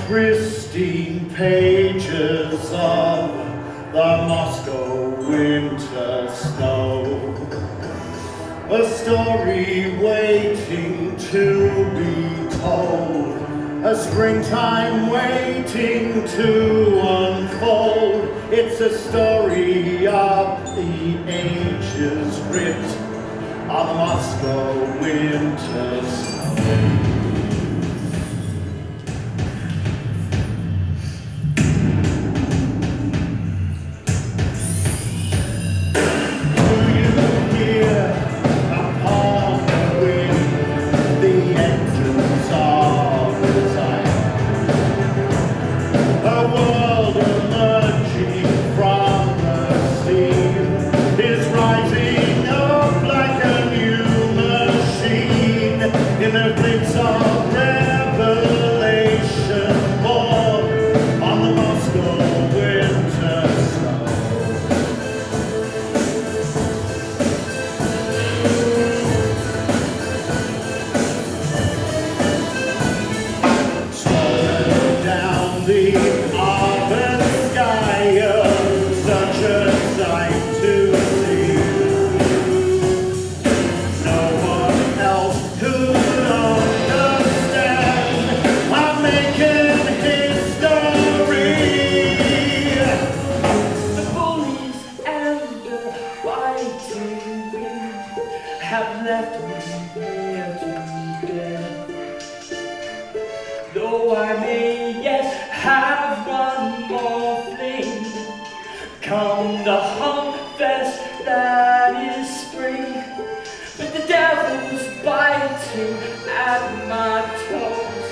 pristine pages of the Moscow winter snow. A story waiting to be told, a springtime waiting to unfold. It's a story of the ages writ on the Moscow winter snow. Have left me here to death. Though I may yet have one more fling, come the hump fest that is spring, but the devil's biting at my toes.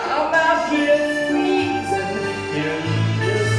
I'm out here freezing in this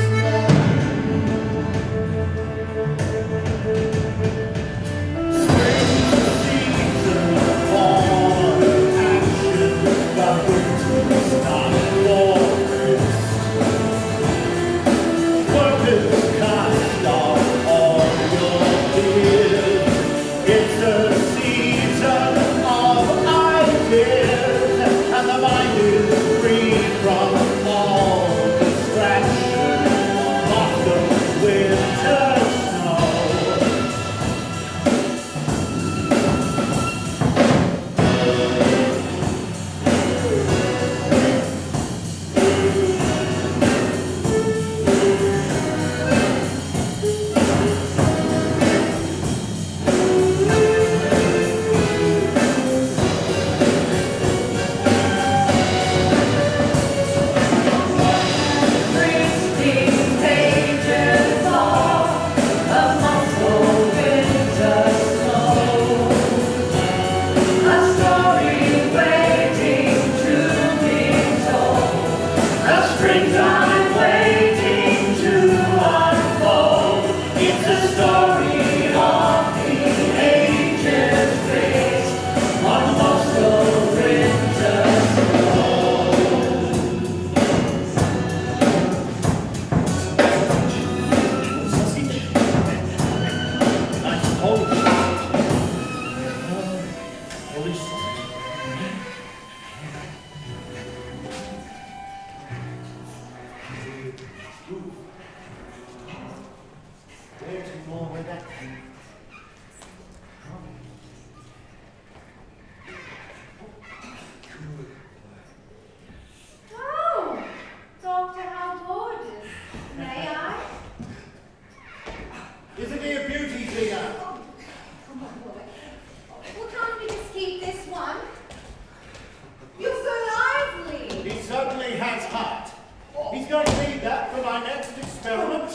He's going to need that for my next experiment.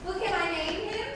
Well, can I name him?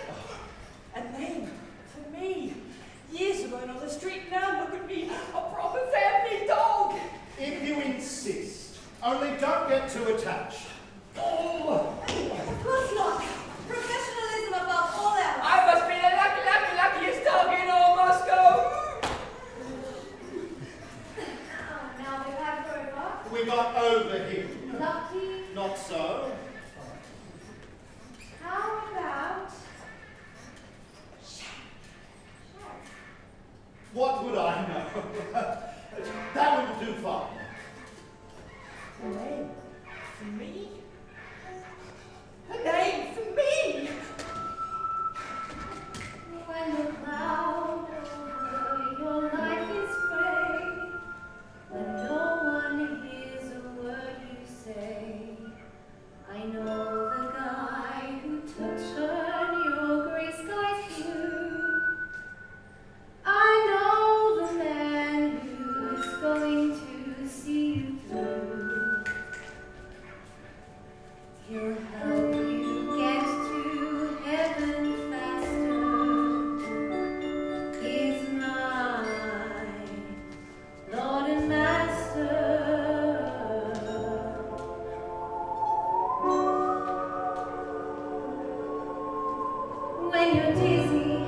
when you're dizzy,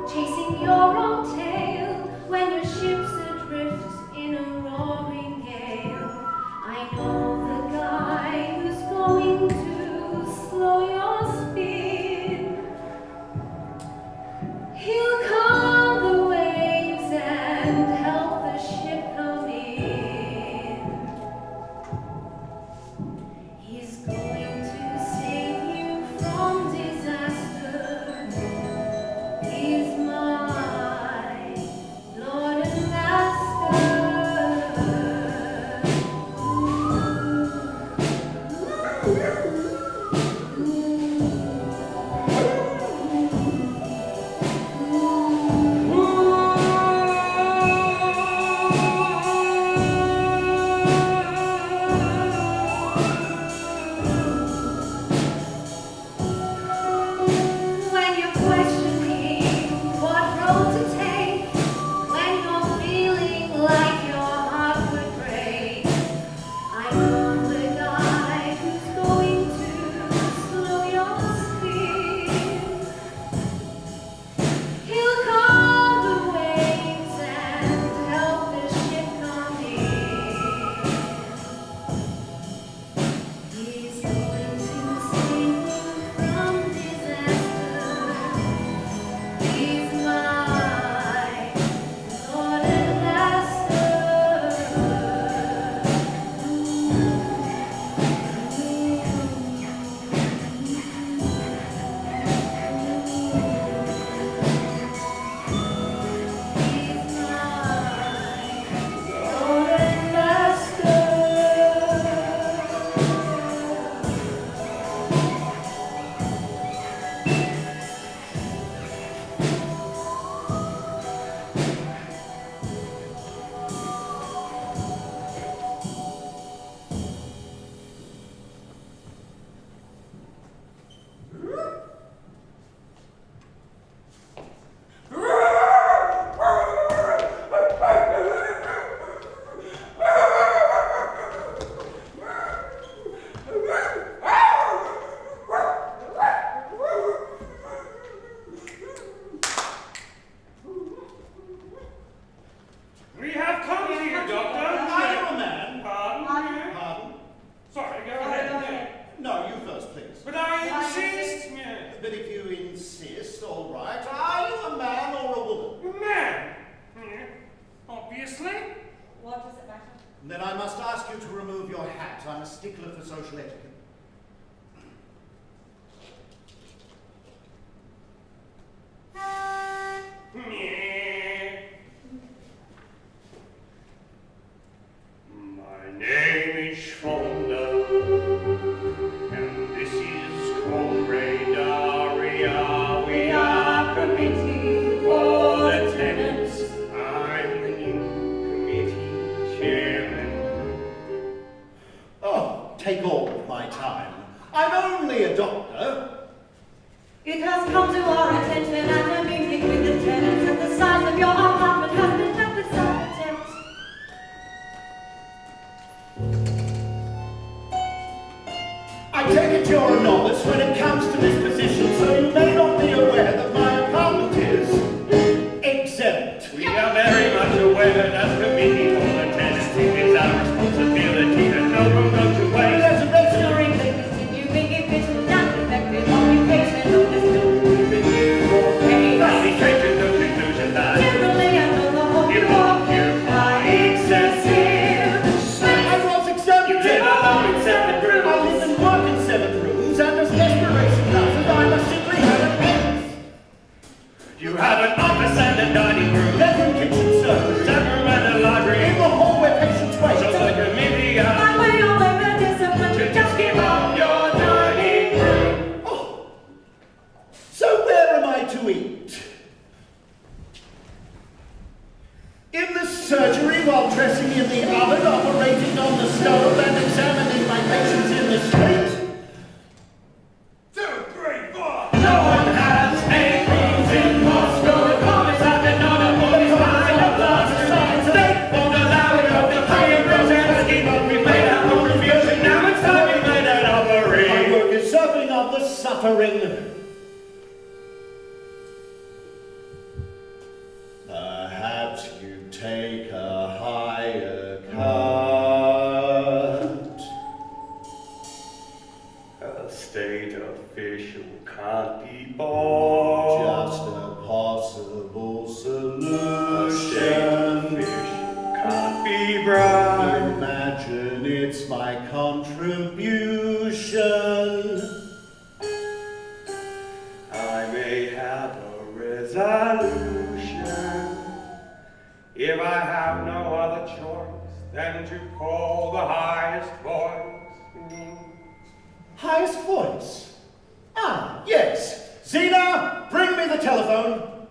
chasing your own tail, when your ship's adrift in a roaring gale. I know the guy who's going to slow your speed. He'll calm the waves and help the ship come in. He's going to save you from disaster. He's my Lord and Master. When you're questioning what road to take, when you're feeling like your heart would break, I know the guy who's going to slow your speed. He'll calm the waves and help the ship come in. He's going to save you from disaster. He's my Lord and Master. He's my Lord and Master. We have come to you, Doctor. Are you a man? Pardon? Pardon? Sorry, go ahead. No, you first, please. But I insist. Yeah. But if you insist, all right. Are you a man or a woman? Man. Yeah. Obviously. What does it matter? Then I must ask you to remove your hat. I'm a stickler for social etiquette. Yeah. My name is Fonda, and this is Comrade Aria. We are committee for the tenants. I'm the new committee chairman. Oh, take all of my time. I'm only a doctor. It has come to our attention at a meeting with the tenants that the size of your apartment has been met with some contempt. I take it you're a novice when it comes to this position, so you may not be aware that my apartment is exempt. We are very much aware that as committee for the tenants, it is our responsibility that no room goes to waste. Ensuring the continuing efficient and effective occupation of this building with you for pay. Administration to conclusion that Generally, and on the whole, you occupy excessive space. I was exempt. You live alone in 7 rooms. I live and work in 7 rooms, and as desperation does, I must simply have an eighth. You have an office and a dining room, Bedroom, kitchen, surgery. that room and a library. In the hall where patients wait. So the committee by way of labor discipline, to just give up your dining room. Oh. So where am I to eat? In the surgery while dressing in the oven, operating on the stove, and examining my patients in the street? 2, 3, 4. No one has 8 rooms in Moscow. The comments have been on a police line of last resort. They won't allow it up to pay a rose and a scheme up. We made our contribution. Now it's time we made an My offering. work is serving of the suffering. that you take a higher cut. A state official can't be bought. Just a possible A state solution. official can't be bribed. Imagine it's my contribution. I may have a resolution if I have no other choice than to call the highest voice. Highest voice. Ah, yes. Zena, bring me the telephone.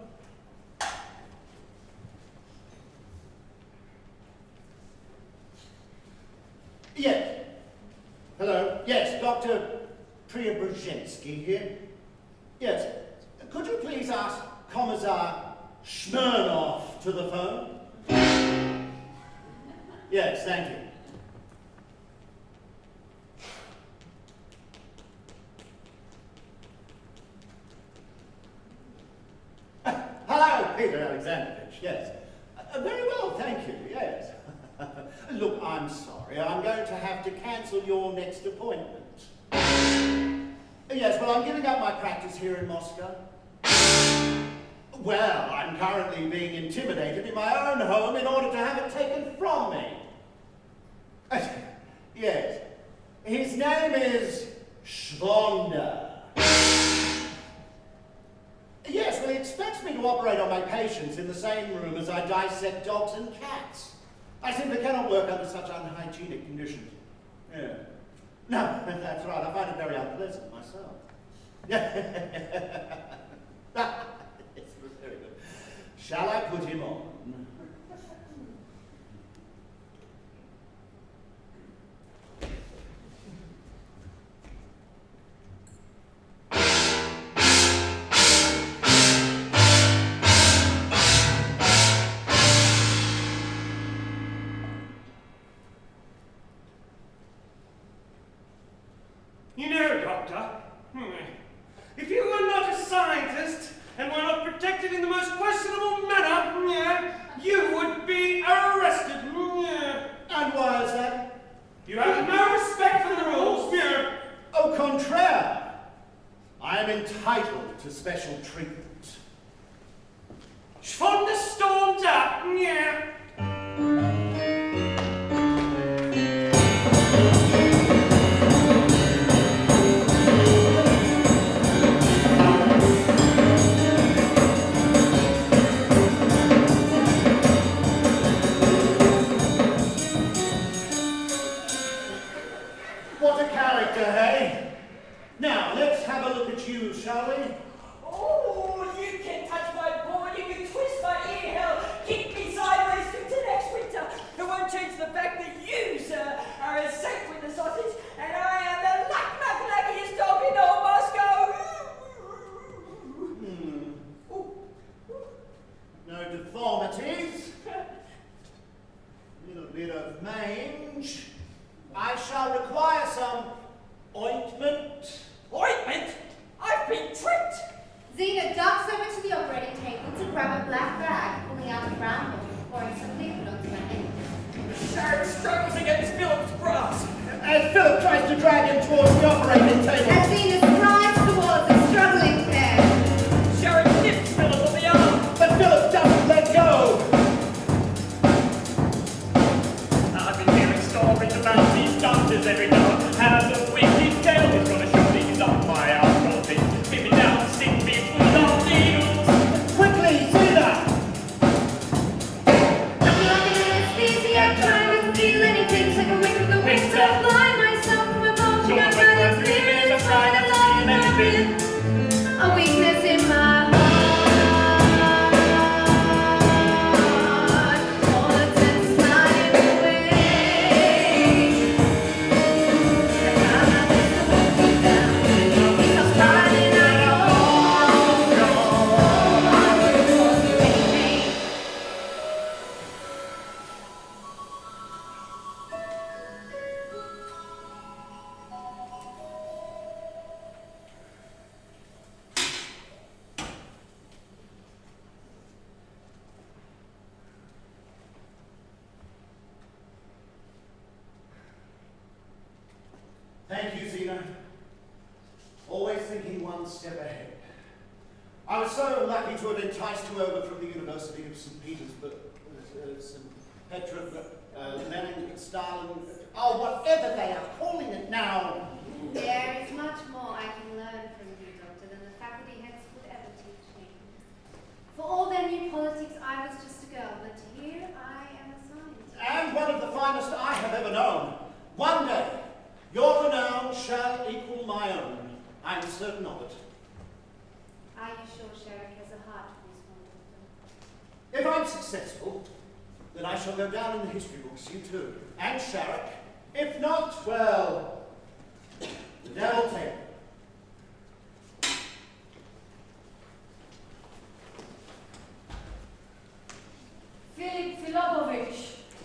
Yes. Hello. Yes, Dr. Preobrazhensky here. Yes. Could you please ask Commissar Smirnov to the phone? Yes, thank you. Hello, Peter Alexandrovich, yes. Very well, thank you, yes. Look, I'm sorry, I'm going to have to cancel your next appointment. Yes, well, I'm giving up my practice here in Moscow. Well, I'm currently being intimidated in my own home in order to have it taken from me. Yes, his name is Schwander. Yes, well, he expects me to operate on my patients in the same room as I dissect dogs and cats. I simply cannot work under such unhygienic conditions. Yeah. No, that's right, I find it very unpleasant myself. Yes, very good. Shall I put him on? You know, Doctor, if you were not a scientist and were not protected in the most questionable manner, you would be arrested. And why is that? You have no respect for the rules. Au contraire, I am entitled to special treatment. Schwander stormed up. What a character, hey? Now, let's have a look at you, shall we? Oh, you can touch my board, you can twist my ear hell, kick me sideways through to next winter. It won't change the fact that you, sir, are as safe with the sausage, and I am the luckiest dog in all Moscow. No deformities. Little bit of mange. I shall require some ointment. Ointment? I've been tricked. Zena ducks over to the operating table to grab a black bag, pulling out a brown one and pouring some liquid onto my hand. Sharon struggles against Philip's grasp. As Philip tries to drag him towards the operating table. As Zena strides towards the struggling pair. Sharon nips Philip on the arm. But Philip doesn't let go. I've been hearing stories about these doctors every now and then. How the wicked devil is gonna show these up my ass, spit me down, stick me full of needles. Quickly, Zena! I feel like an anesthesia, trying not to feel anything. Like a wick of the wind to fly myself from a boat. Sure, My but body for 3 minutes I'm trying to I was so lucky to have enticed you over from the University of St. Petersburg, St. Petrograd, Lenin, Stalin, oh, whatever they are calling it now. There is much more I can learn from you, Doctor, than the faculty heads would ever teach me. For all their new politics, I was just a girl, but here I am a scientist. And one of the finest I have ever known. One day, your renown shall equal my own. I'm certain of it. Are you sure Sherrick has a heart for this one, Doctor? If I'm successful, then I shall go down in the history books, you too, and Sherrick. If not, well, the devil take it. Philip Filipovich,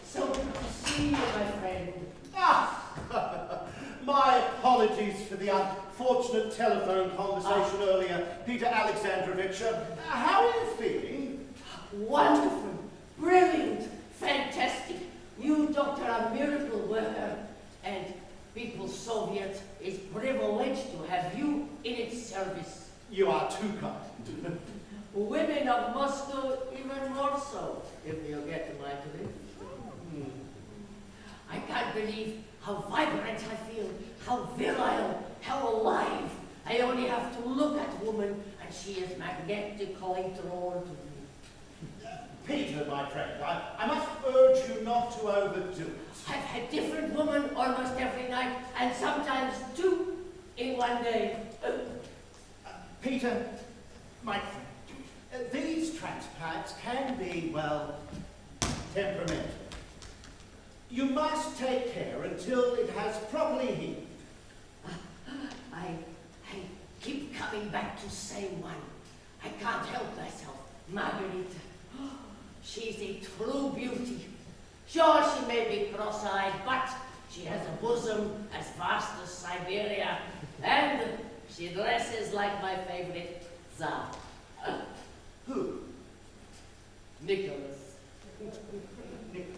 so good to see you, my friend. Ah, my apologies for the unfortunate telephone conversation earlier, Peter Alexandrovich. How are you feeling? Wonderful, brilliant, fantastic. You, Doctor, a miracle worker, and People's Soviet is privileged to have you in its service. You are too kind. Women of Moscow even more so, if you get my drift. I can't believe how vibrant I feel, how virile, how alive. I only have to look at a woman and she is magnetically drawn to me. Peter, my friend, I must urge you not to overdo it. I've had different women almost every night, and sometimes two in one day. Peter, my friend, these transplants can be, well, temperamental. You must take care until it has properly healed. I keep coming back to same one. I can't help myself. Margarita. She's a true beauty. Sure, she may be cross-eyed, but she has a bosom as vast as Siberia, and she dresses like my favorite Tsar. Who? Nicholas. Nicholas.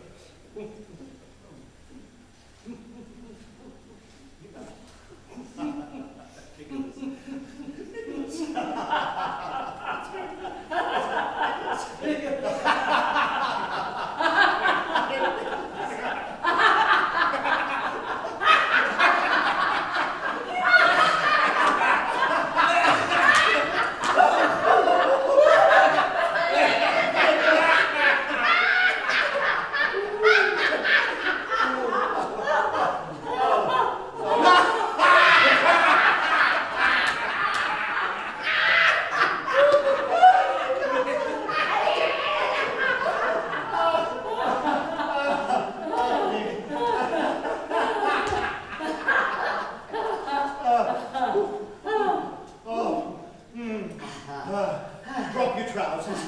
Drop your trousers.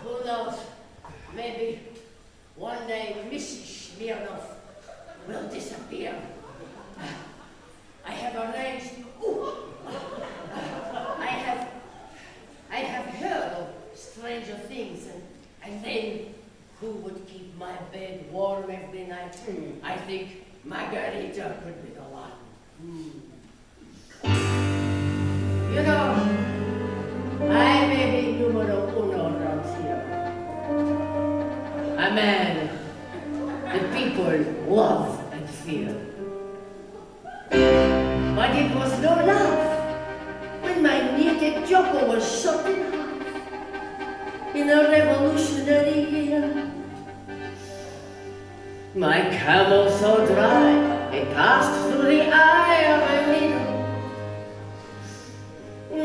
Who knows? Maybe one day Mrs. Smirnov will disappear. I have arranged. I have heard of stranger things, and then who would keep my bed warm every night? I think Margarita could be the one. You know, I may be numero uno around here. A man the people love and fear. But it was no love when my naked Joko was shot in half in a revolutionary year. My camel so dry, it passed through the eye of a needle.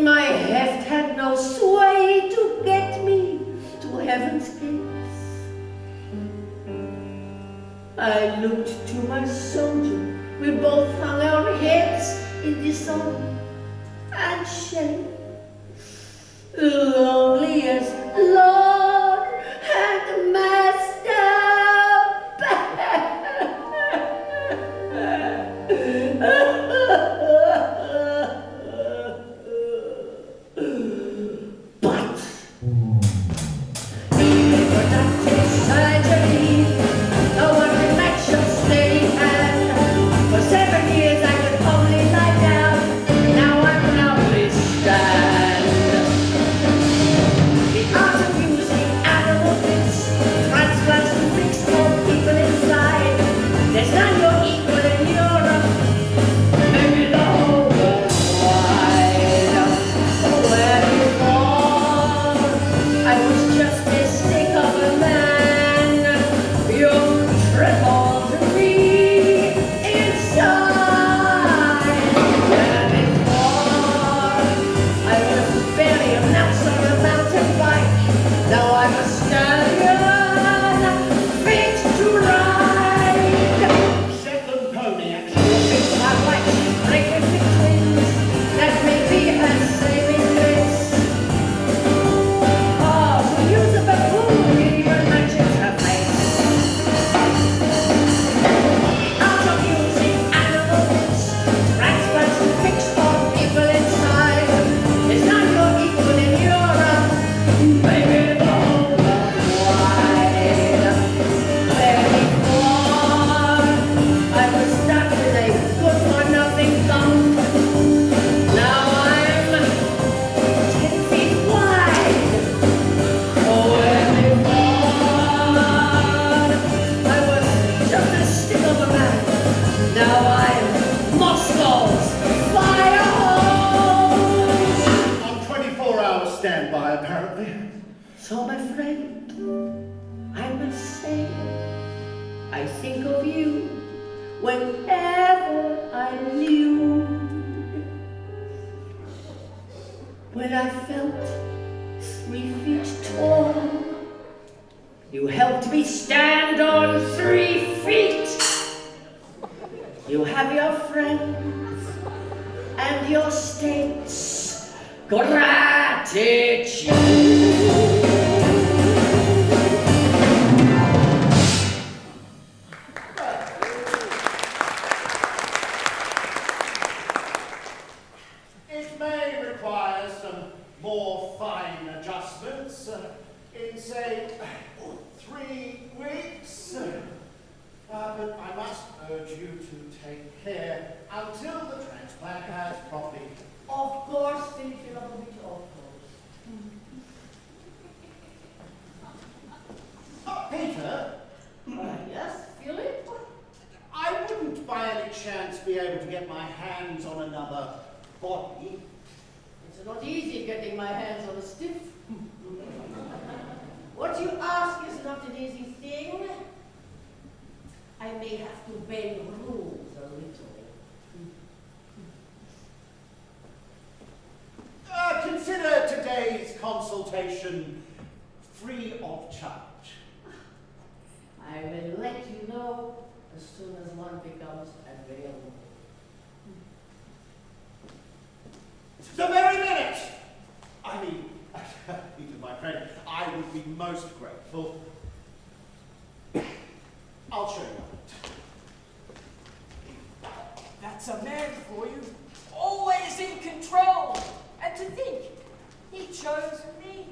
My heft had no sway to get me to heaven's gates. I looked to my soldier, we both hung our heads in dishonor and shame. Loneliest Lord and Master. For 7 years I So, my friend, I must say, I think of you whenever I'm nude. When I felt 3 feet tall, you helped me stand on 3 feet. You have your friends and your state's gratitude. It may require some more fine adjustments in, say, 3 weeks. But I must urge you to take care until the transplant has properly. Of course, Filovich, of course. Peter, Yes, Philip? I wouldn't by any chance be able to get my hands on another body. It's not easy getting my hands on a stiff. What you ask is not an easy thing. I may have to bend rules a little. Consider today's consultation free of charge. I will let you know as soon as one becomes available. The very minute! I mean, Peter, my friend, I would be most grateful. I'll show you. That's a man for you. Always in control. And to think, he chose me.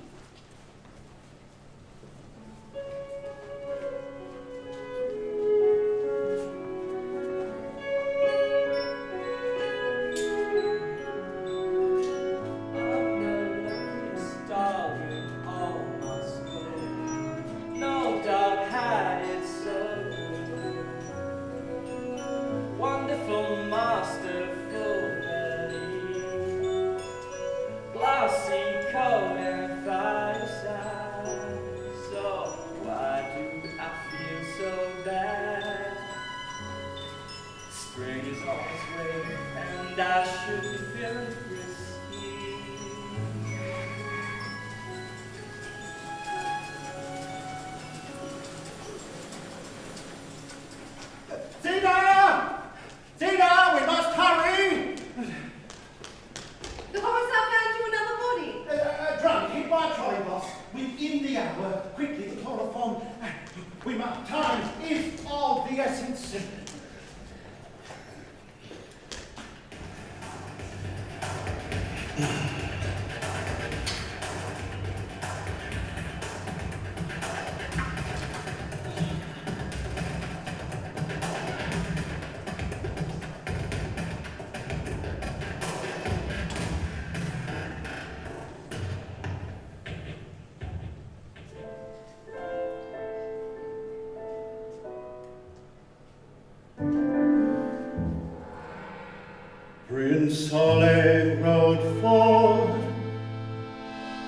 Prince Oleg rode forth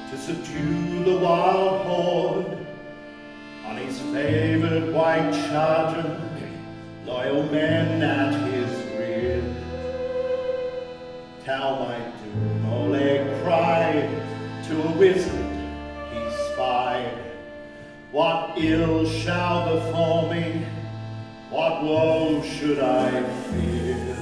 to subdue the wild horde. On his favored white charger, loyal men at his rear. Tell my doom, Oleg cried, to a wizard he spied. What ill shall befall me? What woe should I fear?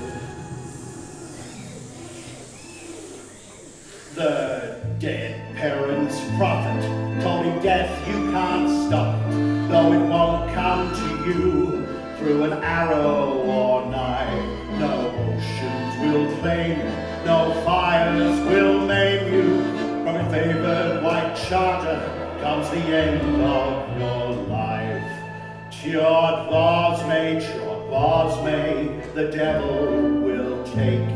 The dead parent's prophet told him death you can't stop it, though it won't come to you through an arrow or knife. No oceans will claim you, no fires will maim you. From a favored white charger comes the end of your life. Chort Vosme, the devil will take you.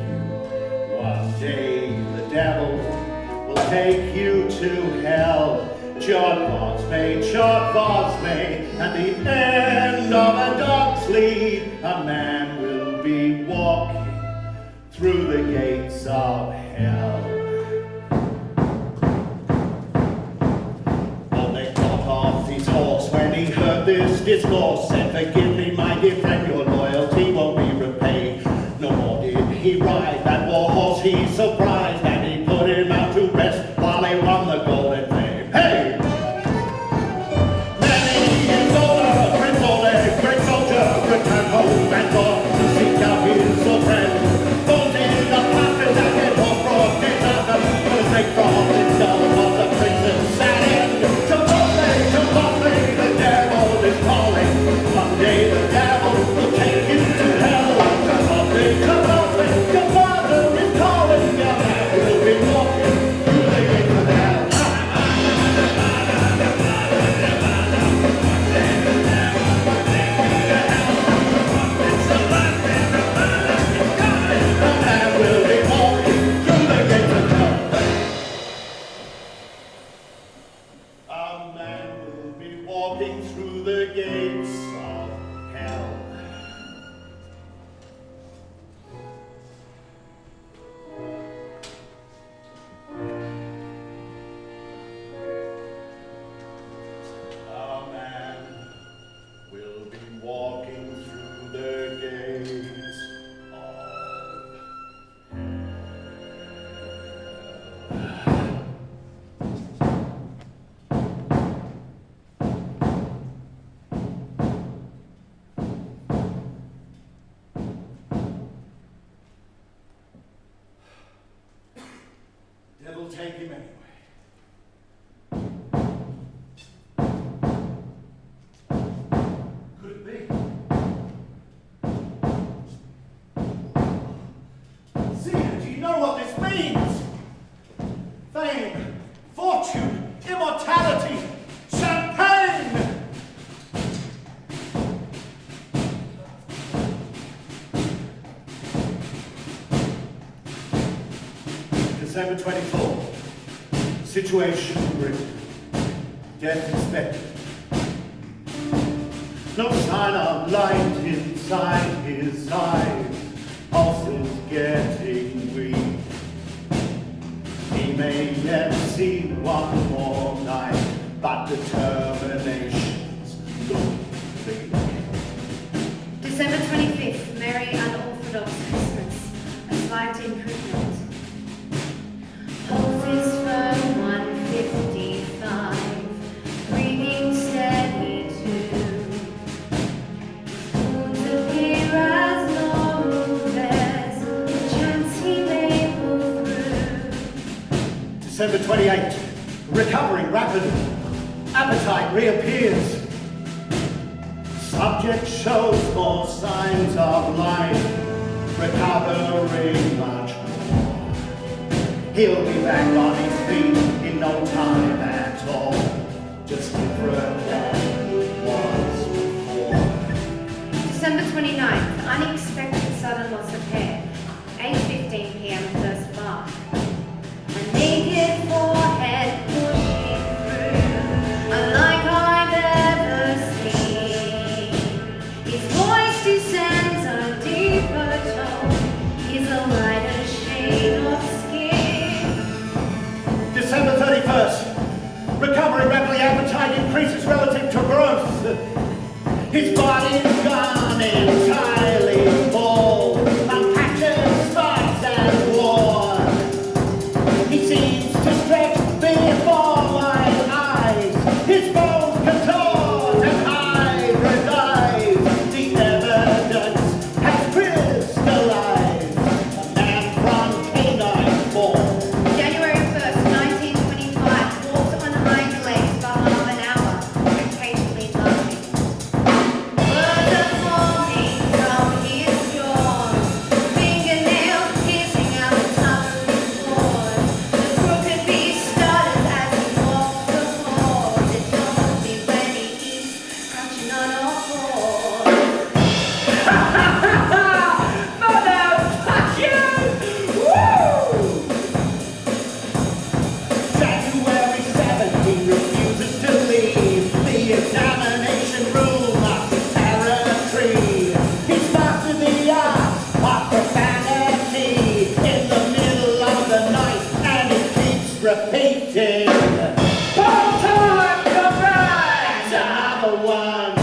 One day the devil will take you to hell. Chort Vosme, at the end of a dog's lead, a man will be walking through the gates of hell. score, said, "Forgive me, my dear friend, your loyalty won't be repaid." No more did he ride that war horse, he surprised, and he put him out to rest while he won the golden flame. Hey! Many years older, Prince Oleg, great soldier, returned home and gone to seek out his old friend. Both in the pastures that get home from disaster, was they from his skull was the prince's sad end. Chipotle, the devil is calling. One day the devil will take you to hell. Chipotle, your father is calling. Your man will be walking through the gates of hell. The man will be walking through the gates of hell. A man will be walking through the gates of hell. A man will be walking through the gates of Devil take him anyway. Could it be? Zena, do you know what this means? Fame, fortune, immortality, champagne! December 24. Situation grim. Death expected. No sign of light inside his eyes. Pulse is getting weak. He may yet see one more night, but determination's look bleak. December 25th, Merry Unorthodox Christmas. A slight improvement. Pulse is firm, 155. Breathing steady too. Wounds appear as normal. There's a chance he may pull through. December 28th. Recovering rapidly. Appetite reappears. Subject shows more signs of life. Recovering much more. He'll be back on his feet in no time at all. Just different than he was before. December 29th, unexpected sudden loss of hair. 8:15 p.m. first bath. A naked forehead pushing through, unlike I've ever seen. His voice descends a deeper tone. He's a lighter shade of skin. December 31st. Recovering rapidly, appetite increases relative to growth. His body's gone entirely bald. Unpatches, spots and worn. He seems to stretch before my eyes. His bones contort and hybridize. The evidence has crystallized. A man from canine form. January 1st, 1925, walked on hind legs for half an hour, occasionally laughing. Words are forming from his jaws, fingernails piercing out the top of his pores. The crooked beast stutters as he walks the floors. It don't be when he eats, crunching on all fours. January 7th, he refuses to leave the examination room of his territory. He's mastered the art of profanity in the middle of the night, and he keeps repeating. And another one.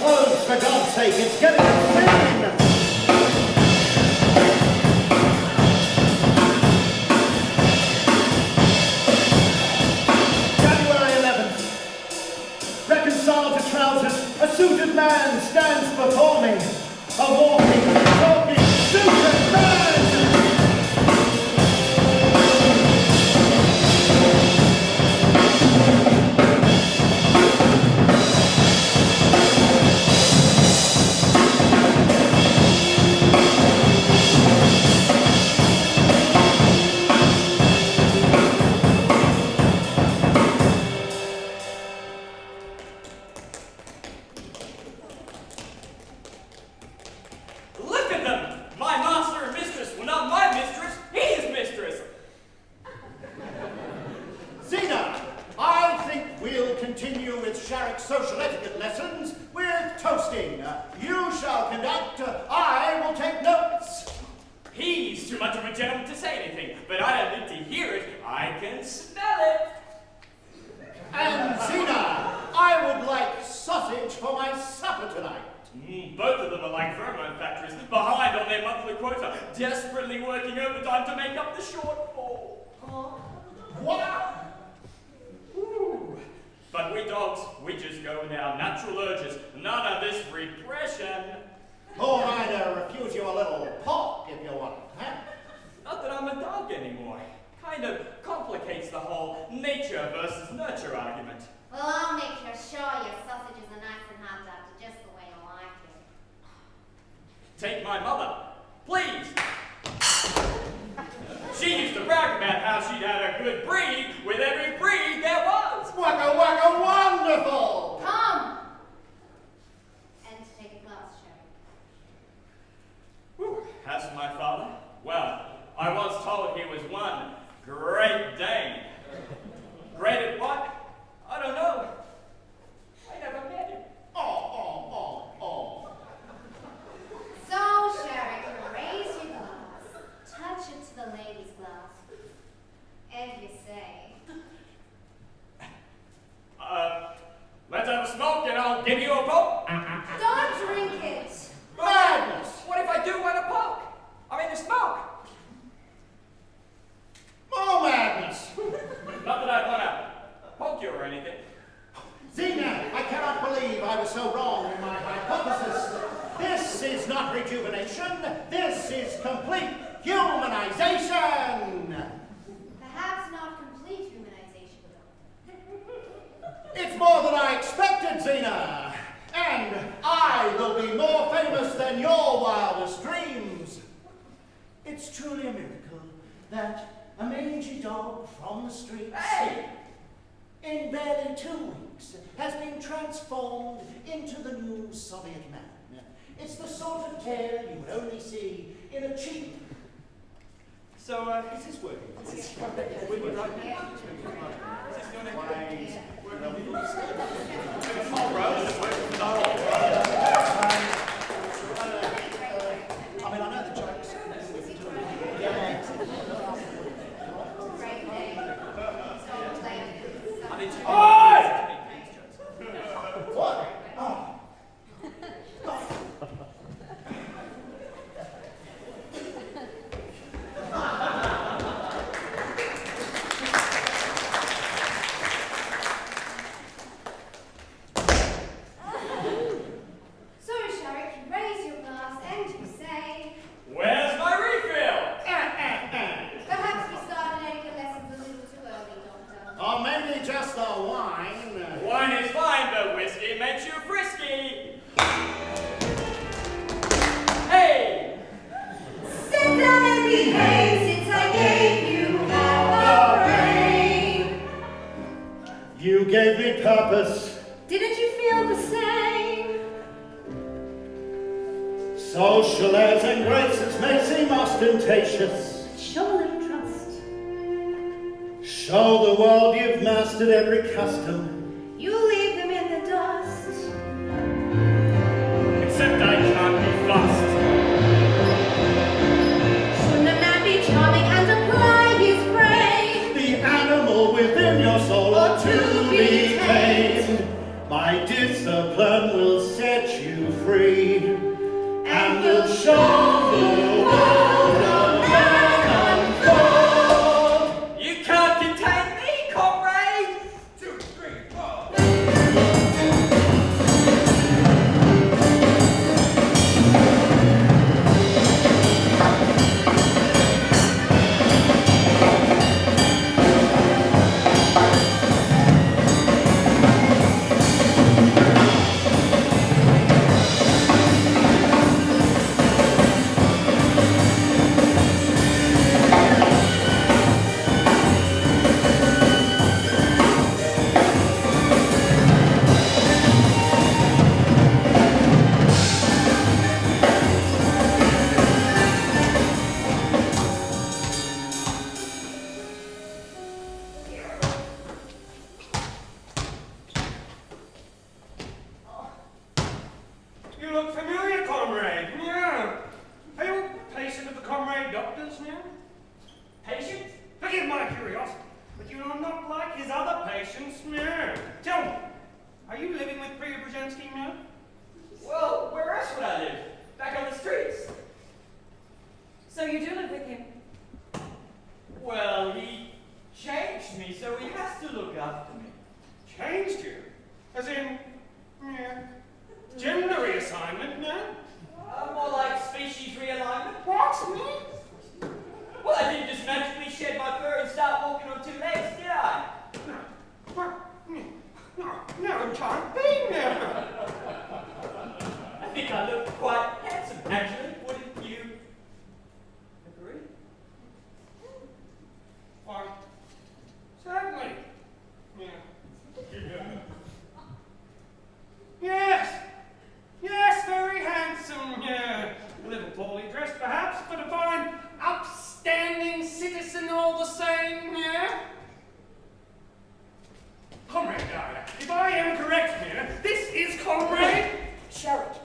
clothes, for God's sake. It's getting insane. January 11th. Reconciled to trousers, a suited man stands before me. A walking, talking, suited man! Look at them! My master and mistress. Well, not my mistress. He is mistress. Zena, I think we'll continue with Sharrock's social etiquette lessons with toasting. You shall conduct, I will take notes. He's too much of a gentleman to say anything, but I don't need to hear it. I can smell it. And Zena, I would like sausage for my supper tonight. Both of them are like pheromone factories, behind on their monthly quota, desperately working overtime to make up the shortfall. What? Ooh. But we dogs, we just go with our natural urges. None of this repression. Or I'd refuse you a little pork if you want, huh? Not that I'm a dog anymore. Kind of complicates the whole nature versus nurture argument. Well, I'll make sure your sausages are nice and hot, Doctor, just the way you like it. Take my mother, please. She used to brag about how she'd had a good breed with every breed there was. Waka waka wonderful! Come! And take a glass, Sherry. Whew. As for my father, well, I was told he was one great Dane. Great at what? I don't know. I never met him. So, Sherry, raise your glass, touch it to the lady's glass, and you say, Let's have a smoke and I'll give you a poke. don't drink it! Madness! What if I do want a poke? I mean, a smoke. More madness! Not that I'd want to poke you or anything. Zena, I cannot believe I was so wrong in my hypothesis. This is not rejuvenation. This is complete humanization. Perhaps not complete humanization, though. It's more than I expected, Zena. And I will be more famous than your wildest dreams. It's truly a miracle that a mangy dog from the streets, Hey! in barely 2 weeks, has been transformed into the new Soviet man. It's the sort of tale you would only see in a cheap. So, Is this working? is this going to small road? Is it working for the whole road? I mean, I know the jokes. Great day. So planned. I mean, What? Oh. So, Sherry, raise your glass and you say, Where's my refill? perhaps we started etiquette lessons a little too early, Doctor. Or maybe just the wine. Wine is fine, but whiskey makes you frisky. Hey! Sit down and behave since I gave you half a brain. You gave me purpose. Didn't you feel the same? Social airs and graces may seem ostentatious. Show a little trust. Show the world you've mastered every custom. You leave them in the dust. Except I can't be fussed. Shouldn't a man be charming and apply his brain? The animal within your soul ought to be tamed. My discipline will set patience. Yeah. Tell me, are you living with Preobrazhensky now? Well, where else would I live? Back on the streets. So you do live with him? Well, he changed me, so he has to look after me. Changed you? As in, yeah, gender reassignment, no? More like species realignment. What? Me? Well, I didn't just magically shed my fur and start walking on two legs, did I? No. What? No, it can't be now. I think I look quite handsome, actually. Wouldn't you agree? Why, certainly. Yeah. Yes, very handsome, yeah. A little poorly dressed, perhaps, but a fine, upstanding citizen all the same, yeah? Comrade Dyer, if I am correct here, this is Comrade Sherrick.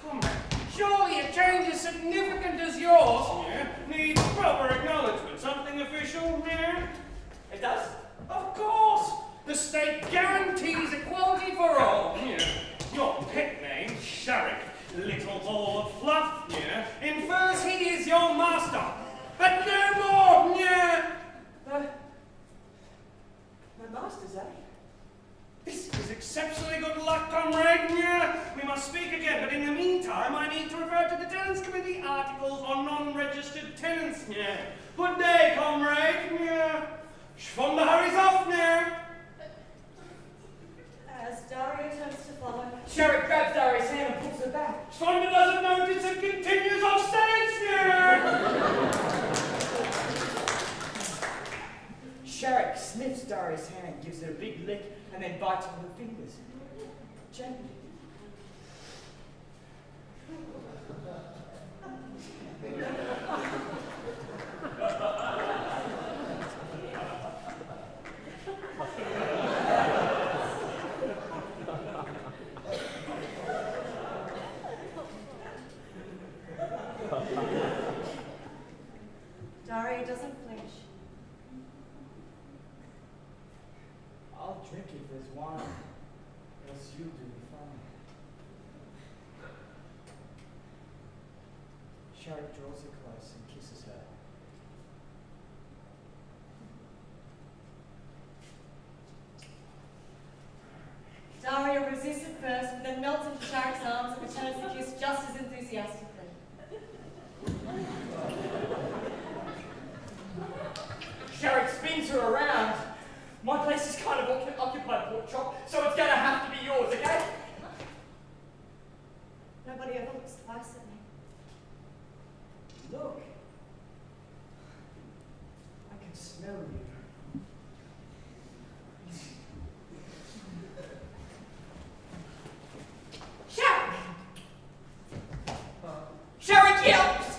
Comrade. Surely a change as significant as yours, yeah, needs proper acknowledgement. Something official, yeah? It does? Of course! The state guarantees equality for all. Yeah. Your pet name, Sherrick, little ball of fluff, yeah, infers he is your master. But no more, yeah. My master's, eh? This is exceptionally good luck, comrade, yeah. We must speak again, but in the meantime, I need to refer to the Tenants Committee articles on non-registered tenants, yeah. Good day, comrade, yeah. Von der hurries off now. As Dario turns to follow, Sherrick grabs Darius' hand and pulls her back. Fonda doesn't notice and continues off stage now. Sherrick sniffs Darius' hand, gives it a big lick, and then bites on her fingers. Gently. Dario doesn't flinch. I'll drink if there's wine, else you'll do me fine. Sherrick draws her close and kisses her. Dario resists at first, but then melts into Sherrick's arms and returns the kiss just as enthusiastically. Sherrick spins her around. My place is kind of occupied, pork chop, so it's gonna have to be yours, okay? Nobody ever looks twice at me. Look. I can smell you. Sherrick! Sherrick yelps!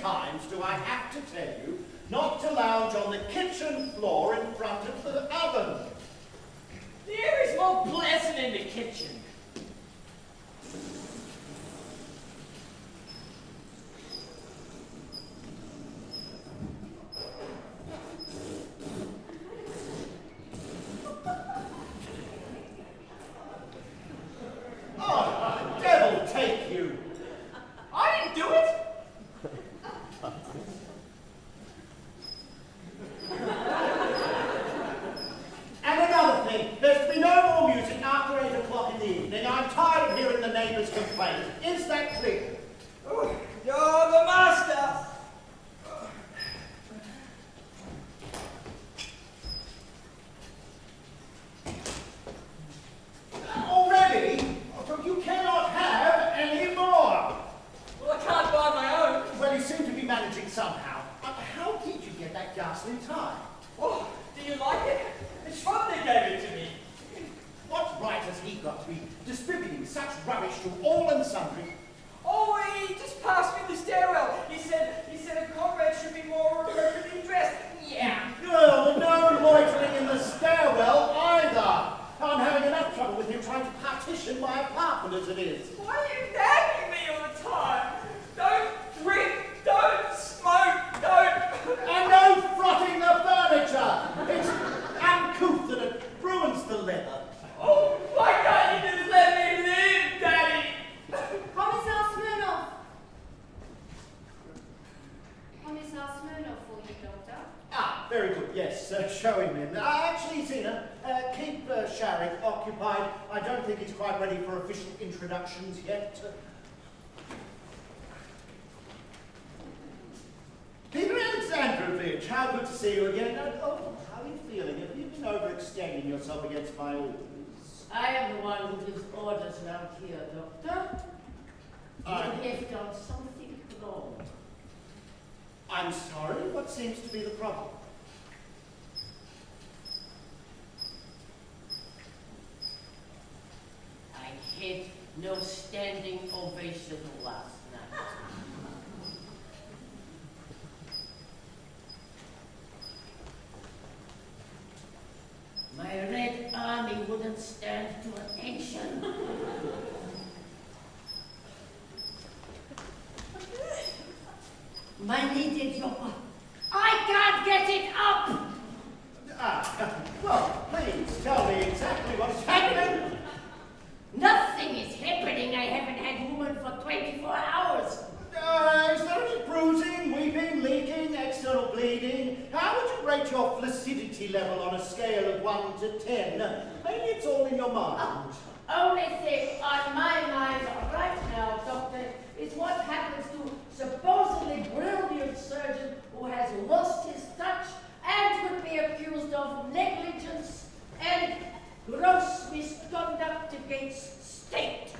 times do I have to tell you not to lounge on the kitchen floor in front of the oven? The air is more pleasant in the kitchen. Oh, devil take you! I didn't do it. And another thing, there's to be no more music after 8 o'clock in the evening. I'm tired of hearing the neighbours complain. Is that clear? Oh, you're the master. Already? Oh, you cannot have any more. Well, I can't buy my own. Well, you seem to be managing somehow. How did you get that ghastly tie? Oh, do you like it? It's fun they gave it to me. What right has he got to be distributing such rubbish to all and sundry? Oh, he just passed me the stairwell. He said a comrade should be more appropriately dressed. Yeah. Well, no loitering in the stairwell either. I'm having enough trouble with him trying to partition my apartment as it is. Why are you nagging me all the time? Don't drink, don't smoke, don't. And no frotting the furniture! It's uncouth and it ruins the leather. Oh, why can't you just let me live, Daddy? Commissar Smirnoff. Commissar Smirnoff for you, Doctor. Ah, very good, yes, show him in. Actually, Zena, keep Sharek occupied. I don't think he's quite ready for official introductions yet. Peter Alexandrovich, how good to see you again. Oh, how are you feeling? Have you been overextending yourself against my orders? I am the one who gives orders around here, Doctor. You have done something wrong. I'm sorry, what seems to be the problem? I had no standing ovation last night. My Red Army wouldn't stand to attention. My needed your... I can't get it up! Well, please tell me exactly what's happening. Nothing is happening. I haven't had woman for 24 hours. Is there any bruising, weeping, leaking, external bleeding? How would you rate your flaccidity level on a scale of 1 to 10? Maybe it's all in your mind. Only thing on my mind right now, Doctor, is what happens to supposedly brilliant surgeon who has lost his touch and could be accused of negligence and gross misconduct against state.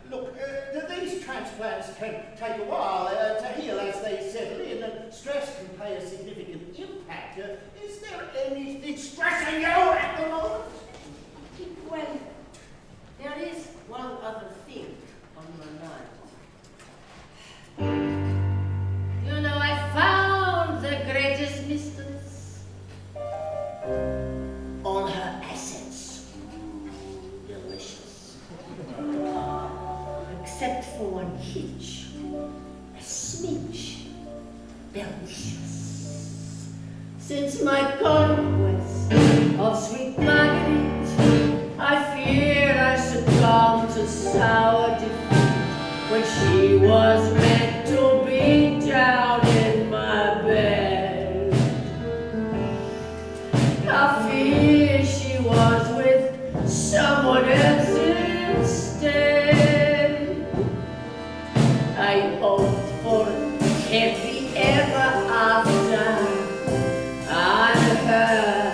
Look, these transplants can take a while to heal as they settle in, and stress can play a significant impact. Is there anything stressing you at the moment? Well, there is one other thing on my mind. You know, I found the greatest mistress. All her assets. Delicious. Except for one hitch. A smidge. Delicious. Since my conquest of sweet Marguerite, I fear I succumbed to sour defeat when she was meant to be down in my bed. I fear she was with someone else instead. I hoped for happy ever after on her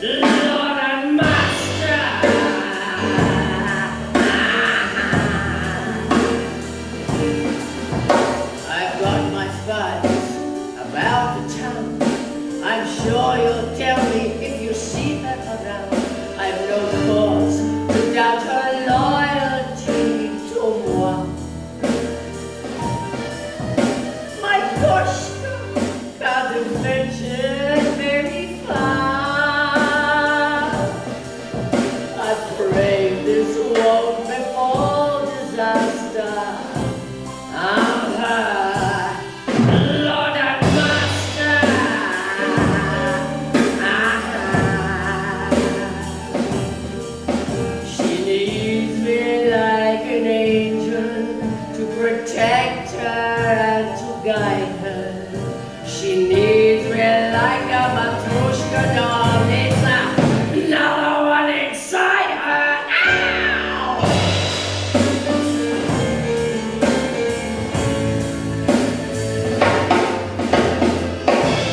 Lord and Master. I've got my thoughts about the town. I'm sure you'll tell me if you see her around. I've no cause to doubt her loyalty to moi. and to guide her. She needs me like a Matryoshka doll. It's another one inside her. Ow!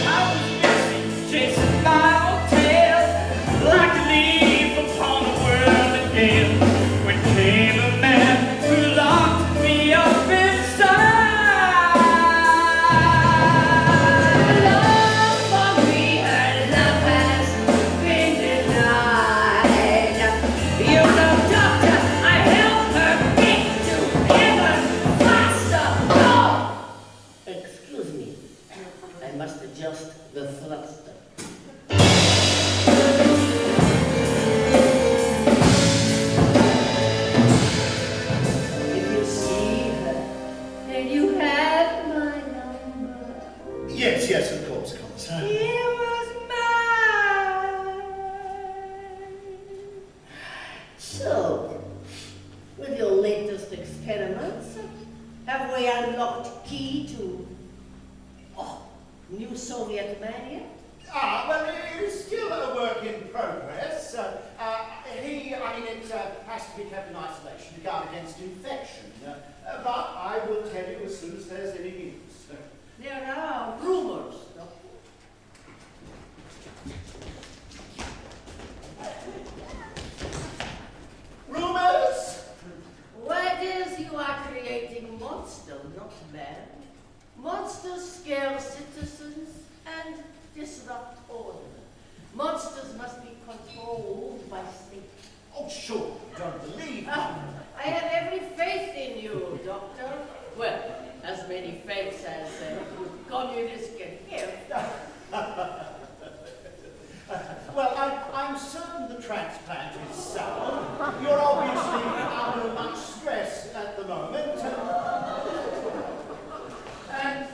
I was busy chasing my old tail, like a leaf upon the whirling gale, when came a man who locked me up inside. Love for me, her love has been denied. You know, doctor, I helped her get to heaven faster. No! Excuse me, I must adjust the thruster. If you see her, then you have my number. Yes, yes, of course, Commissar. It was mine. So, with your latest experiments, have we unlocked key to new Soviet mania? Well, it is still a work in progress. It has to be kept in isolation to guard against infection. But I will tell you as soon as there's any news. There are rumors, Doctor. Rumors? Word is you are creating monsters, not man. Monsters scare citizens and disrupt order. Monsters must be controlled by state. Oh, sure, you don't believe me. I have every faith in you, Doctor. Well, as many faiths as communists can give. Well, I'm certain the transplant is sound. You're obviously under much stress at the moment. And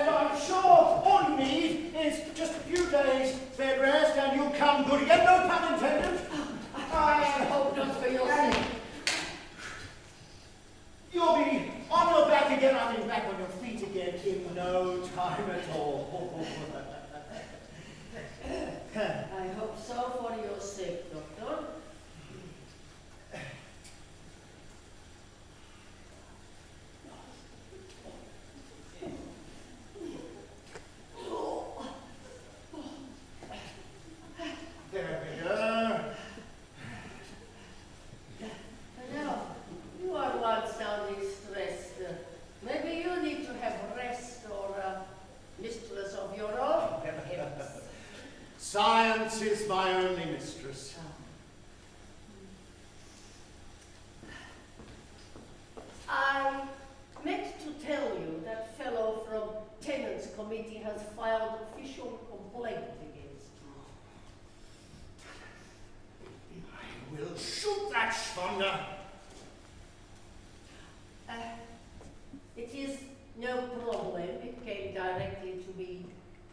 I'm sure all you need is just a few days bed rest and you'll come good again. No pun intended. I hope not for your sake. You'll be on your back again, I mean back on your feet again in no time at all. I hope so for your sake, Doctor. There we go. Now, you are one sounding stressed. Maybe you need to have rest or mistress of your own, perhaps. Science is my only mistress. I meant to tell you that fellow from Tenants Committee has filed official complaint against you. I will shoot that schwander. It is no problem. It came directly to me.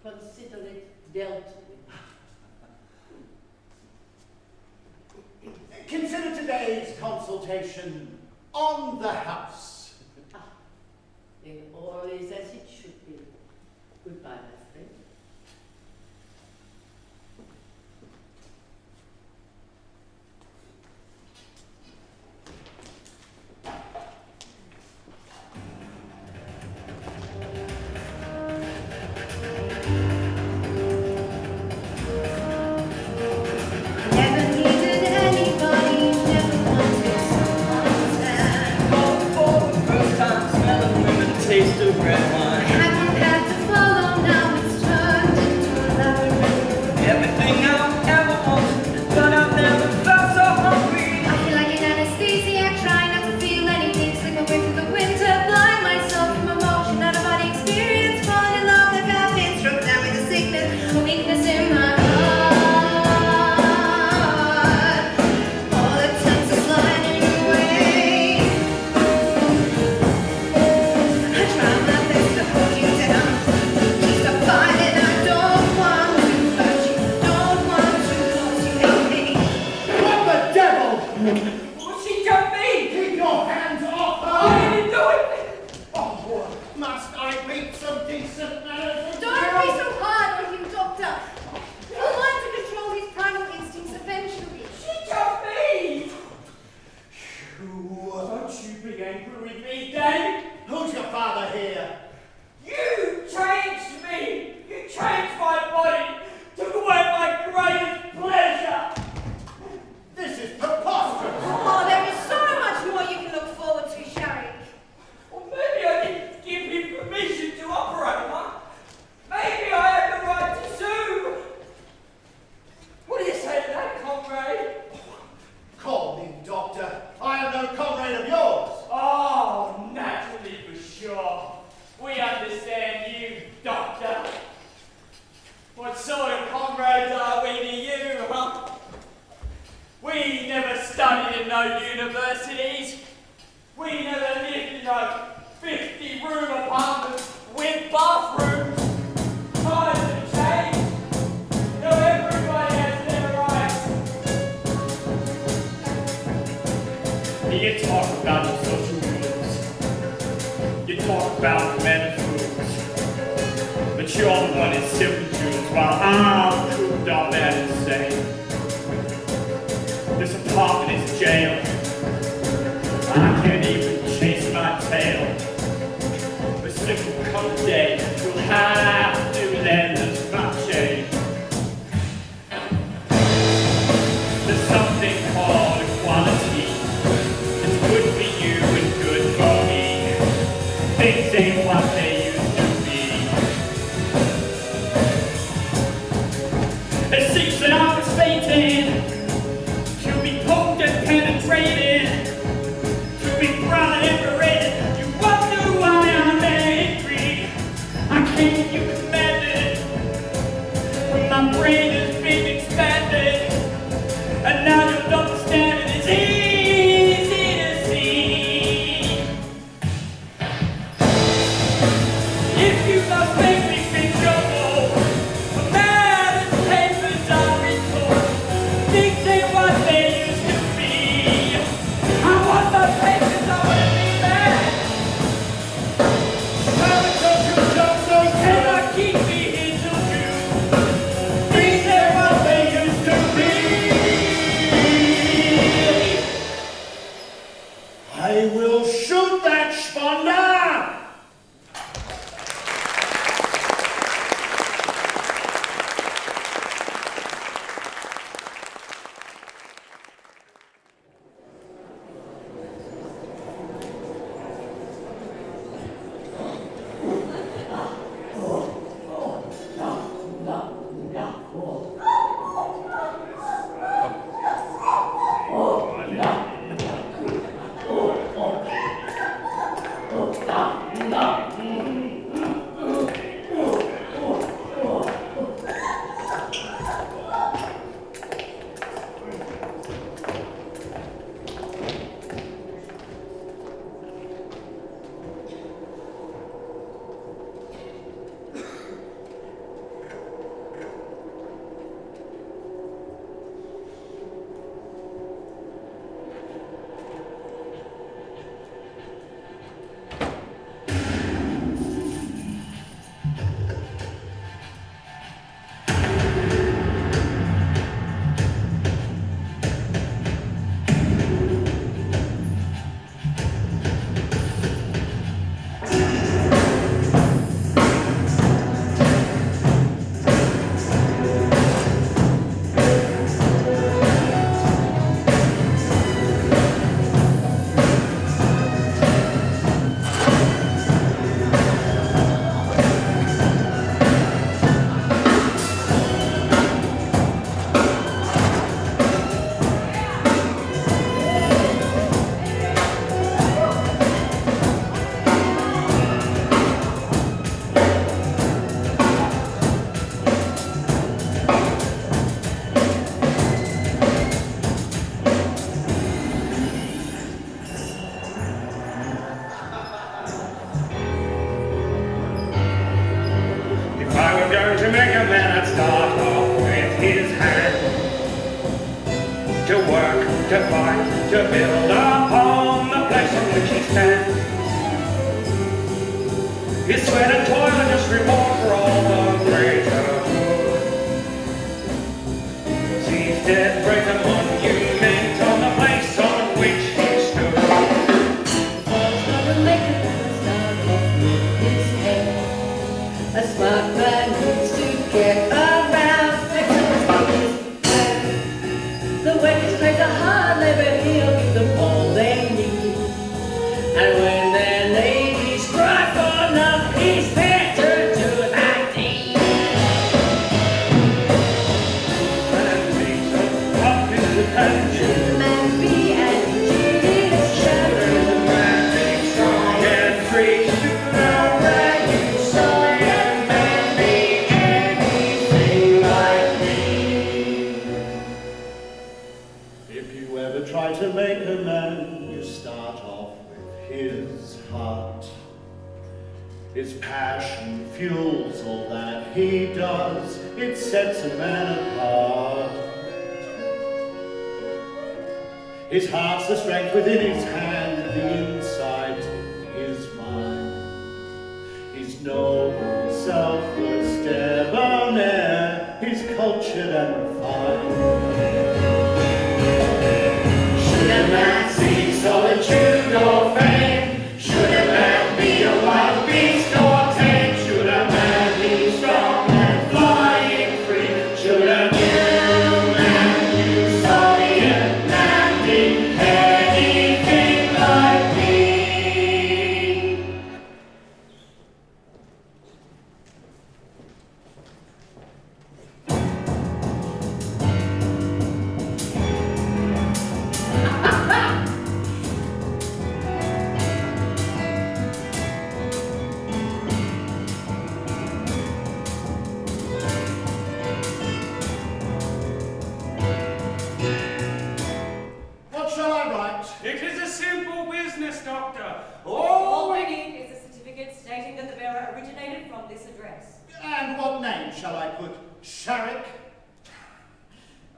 Consider it dealt with. Consider today's consultation on the house. Then all is as it should be. Goodbye, my friend. Never needed anybody, never wanted someone's hand. For the first time, smelling women, taste of red wine. Haven't had to follow, now it's turned into a labyrinth. Everything I've ever wanted, but I've never felt so hungry. I feel like an anesthesia, try not to feel anything. Slip away through the winter, blind myself from emotion, out of body experience, falling in love like I've been struck down with a sickness, a weakness in my heart. All attempts are sliding away. I try my best to You talk about your social rules. You talk about men and fools. But you're the one in silver jewels while I'm cooped on that insane. This apartment is jail. I can't even chase my tail. But soon will come a day you'll have to lend us my chain. There's something called equality. It's good for you and good for me. Things ain't what they used to be. It seems that I was fated to be poked and penetrated, to be proud and paraded. You wonder why I'm angry. I can't get you commanded. My brain has been expanded, and now you'll understand it. It's easy to see. If you must make me feel trouble, a man is papers I recall. Things ain't what they used to be. I want my papers, I want to be back. Cannot keep me here till June. Things ain't what they used to be. I will shoot that Sponder! To make a man, I'd start off with his hand. To work, to fight, to build upon the place on which he stands. His sweat and toil are just reward for all the greater good. Sees death break a monument on the place on which he stood. Falls from the maker and start off with his head. A smart man needs to get around, fix his head. The workers place a hard labor, he'll give them all they need. And when their ladies cry for love, he's there to do that deed. And these are popular and Man be and Julius Shepherd. man be strong and free. To know where you saw him, man be anything like me. If you ever try to make a man, you start off with his heart. His passion fuels all that he does. It sets a man apart. His heart's the strength within his hand, the insight is mine. He's noble, selfless, debonair, he's cultured and refined. Should a man seek solitude or fame? Should a man be a wild beast or tame? Should a man be strong and flying free? Should a new man use Soviet man be anything like me? What shall I write? It is a simple business, Doctor. All we need is a certificate stating that the bearer originated from this address. And what name shall I put? Sharrock?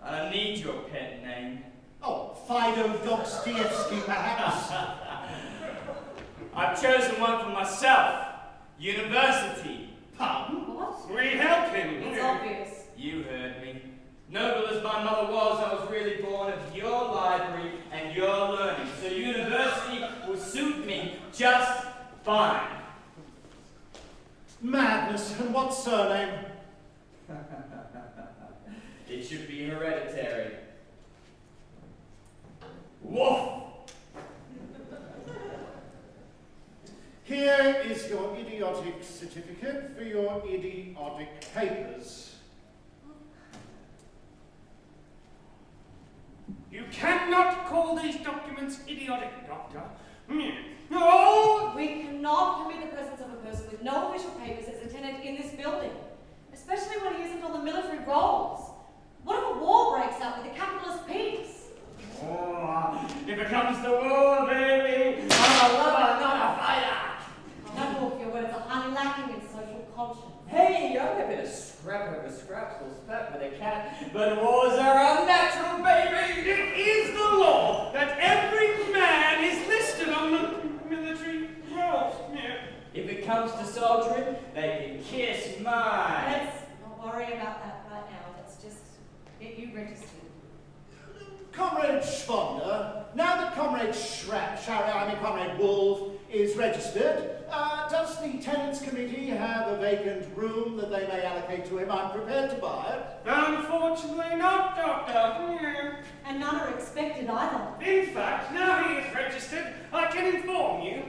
I don't need your pet name. Oh, Fido Dostoevsky, perhaps? I've chosen one for myself. University. Pardon? What? We help him. It's obvious. You heard me. Noble as my mother was, I was really born of your library and your learning. So university will suit me just fine. Madness, and what surname? It should be hereditary. Woof! Here is your idiotic certificate for your idiotic papers. You cannot call these documents idiotic, Doctor. No! We cannot permit the presence of a person with no official papers as a tenant in this building, especially when he isn't on the military rolls. What if a war breaks out with a capitalist peace? Oh, if it comes to war, baby, I'm a lover, not a fighter. Not all of your words are highly lacking in social conscience. Hey, I'm a bit of scrap over scraps or spat with a cat, but wars are unnatural, baby. It is the law that every man is listed on the military rolls. If it comes to soldiering, they can kiss mine. Let's not worry about that right now. Let's just get you registered. Comrade Schwander, now that Comrade Comrade Wolf is registered, does the Tenants Committee have a vacant room that they may allocate to him? I'm prepared to buy it. Unfortunately not, Doctor. And none are expected either. In fact, now he is registered, I can inform you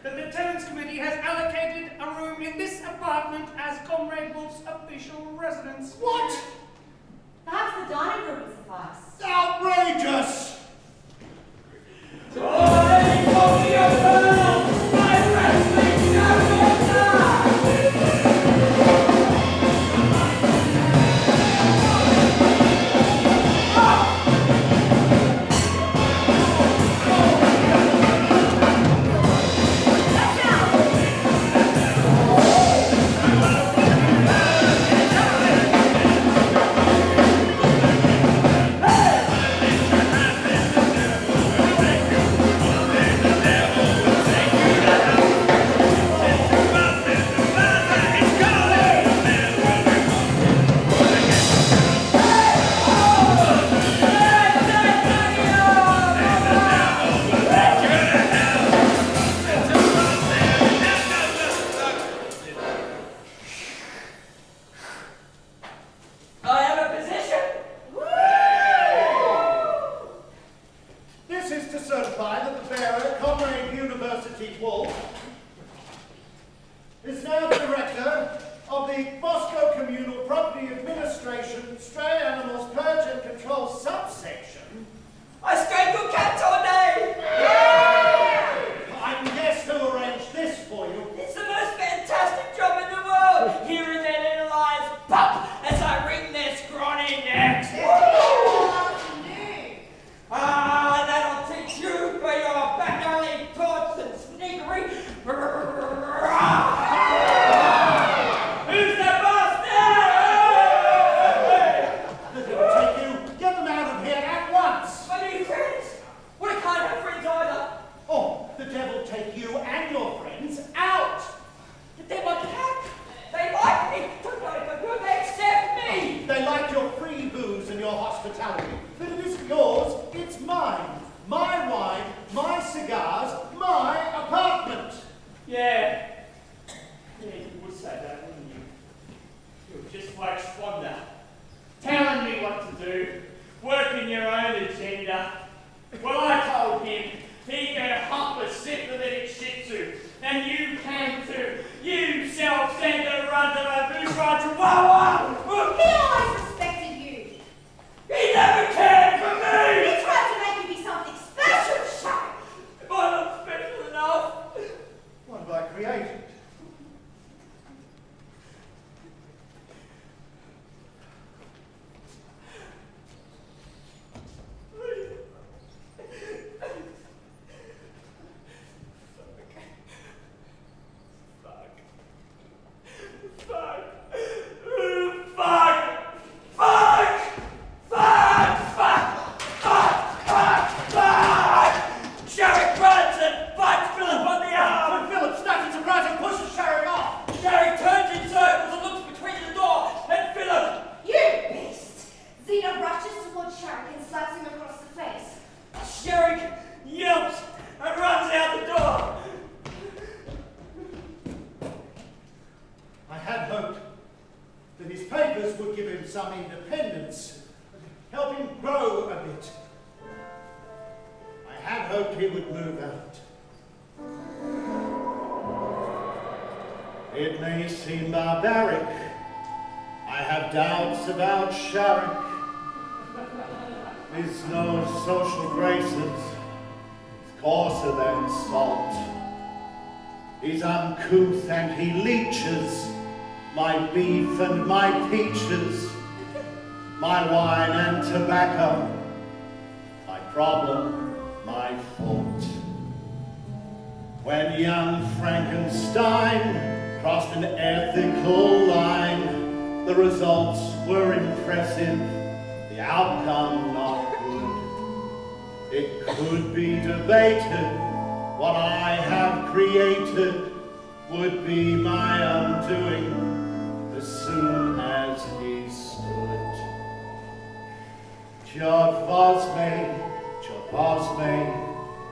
that the Tenants Committee has allocated a room in this apartment as Comrade Wolf's official residence. What? Perhaps the dining room would suffice. Outrageous! Sergeant Chihuahua! He always respected you. He never cared for me! He tried to make you be something special, Sheriff. Am I not special enough? What have I created? Sherrick runs and bites Philip on the arm. When Philip snaps his surprise and pushes Sherrick off. Sherrick turns in circles and looks between the door and Philip. You beast! Zena rushes towards Sherrick and slaps him across the face. Sherrick yelps and runs out the door. I had hoped that his papers would give him some independence, help him grow a bit. I had hoped he would move out. It may seem barbaric. I have doubts about Sherrick. He's no social graces. He's coarser than salt. He's uncouth and he leeches my beef and my peaches, my wine and tobacco, my problem, my fault. When young Frankenstein crossed an ethical line, the results were impressive, the outcome not good. It could be debated what I have created would be my undoing as soon as he stood. Joposme,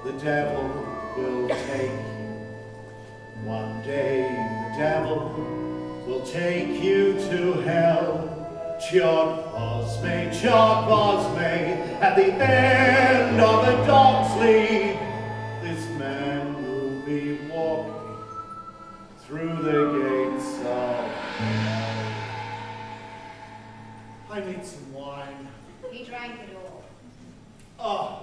the devil will take you. One day the devil will take you to hell. Joposme, at the end of a dog's league, this man will be walking through the gates of hell. I need some wine. He drank it all. Oh.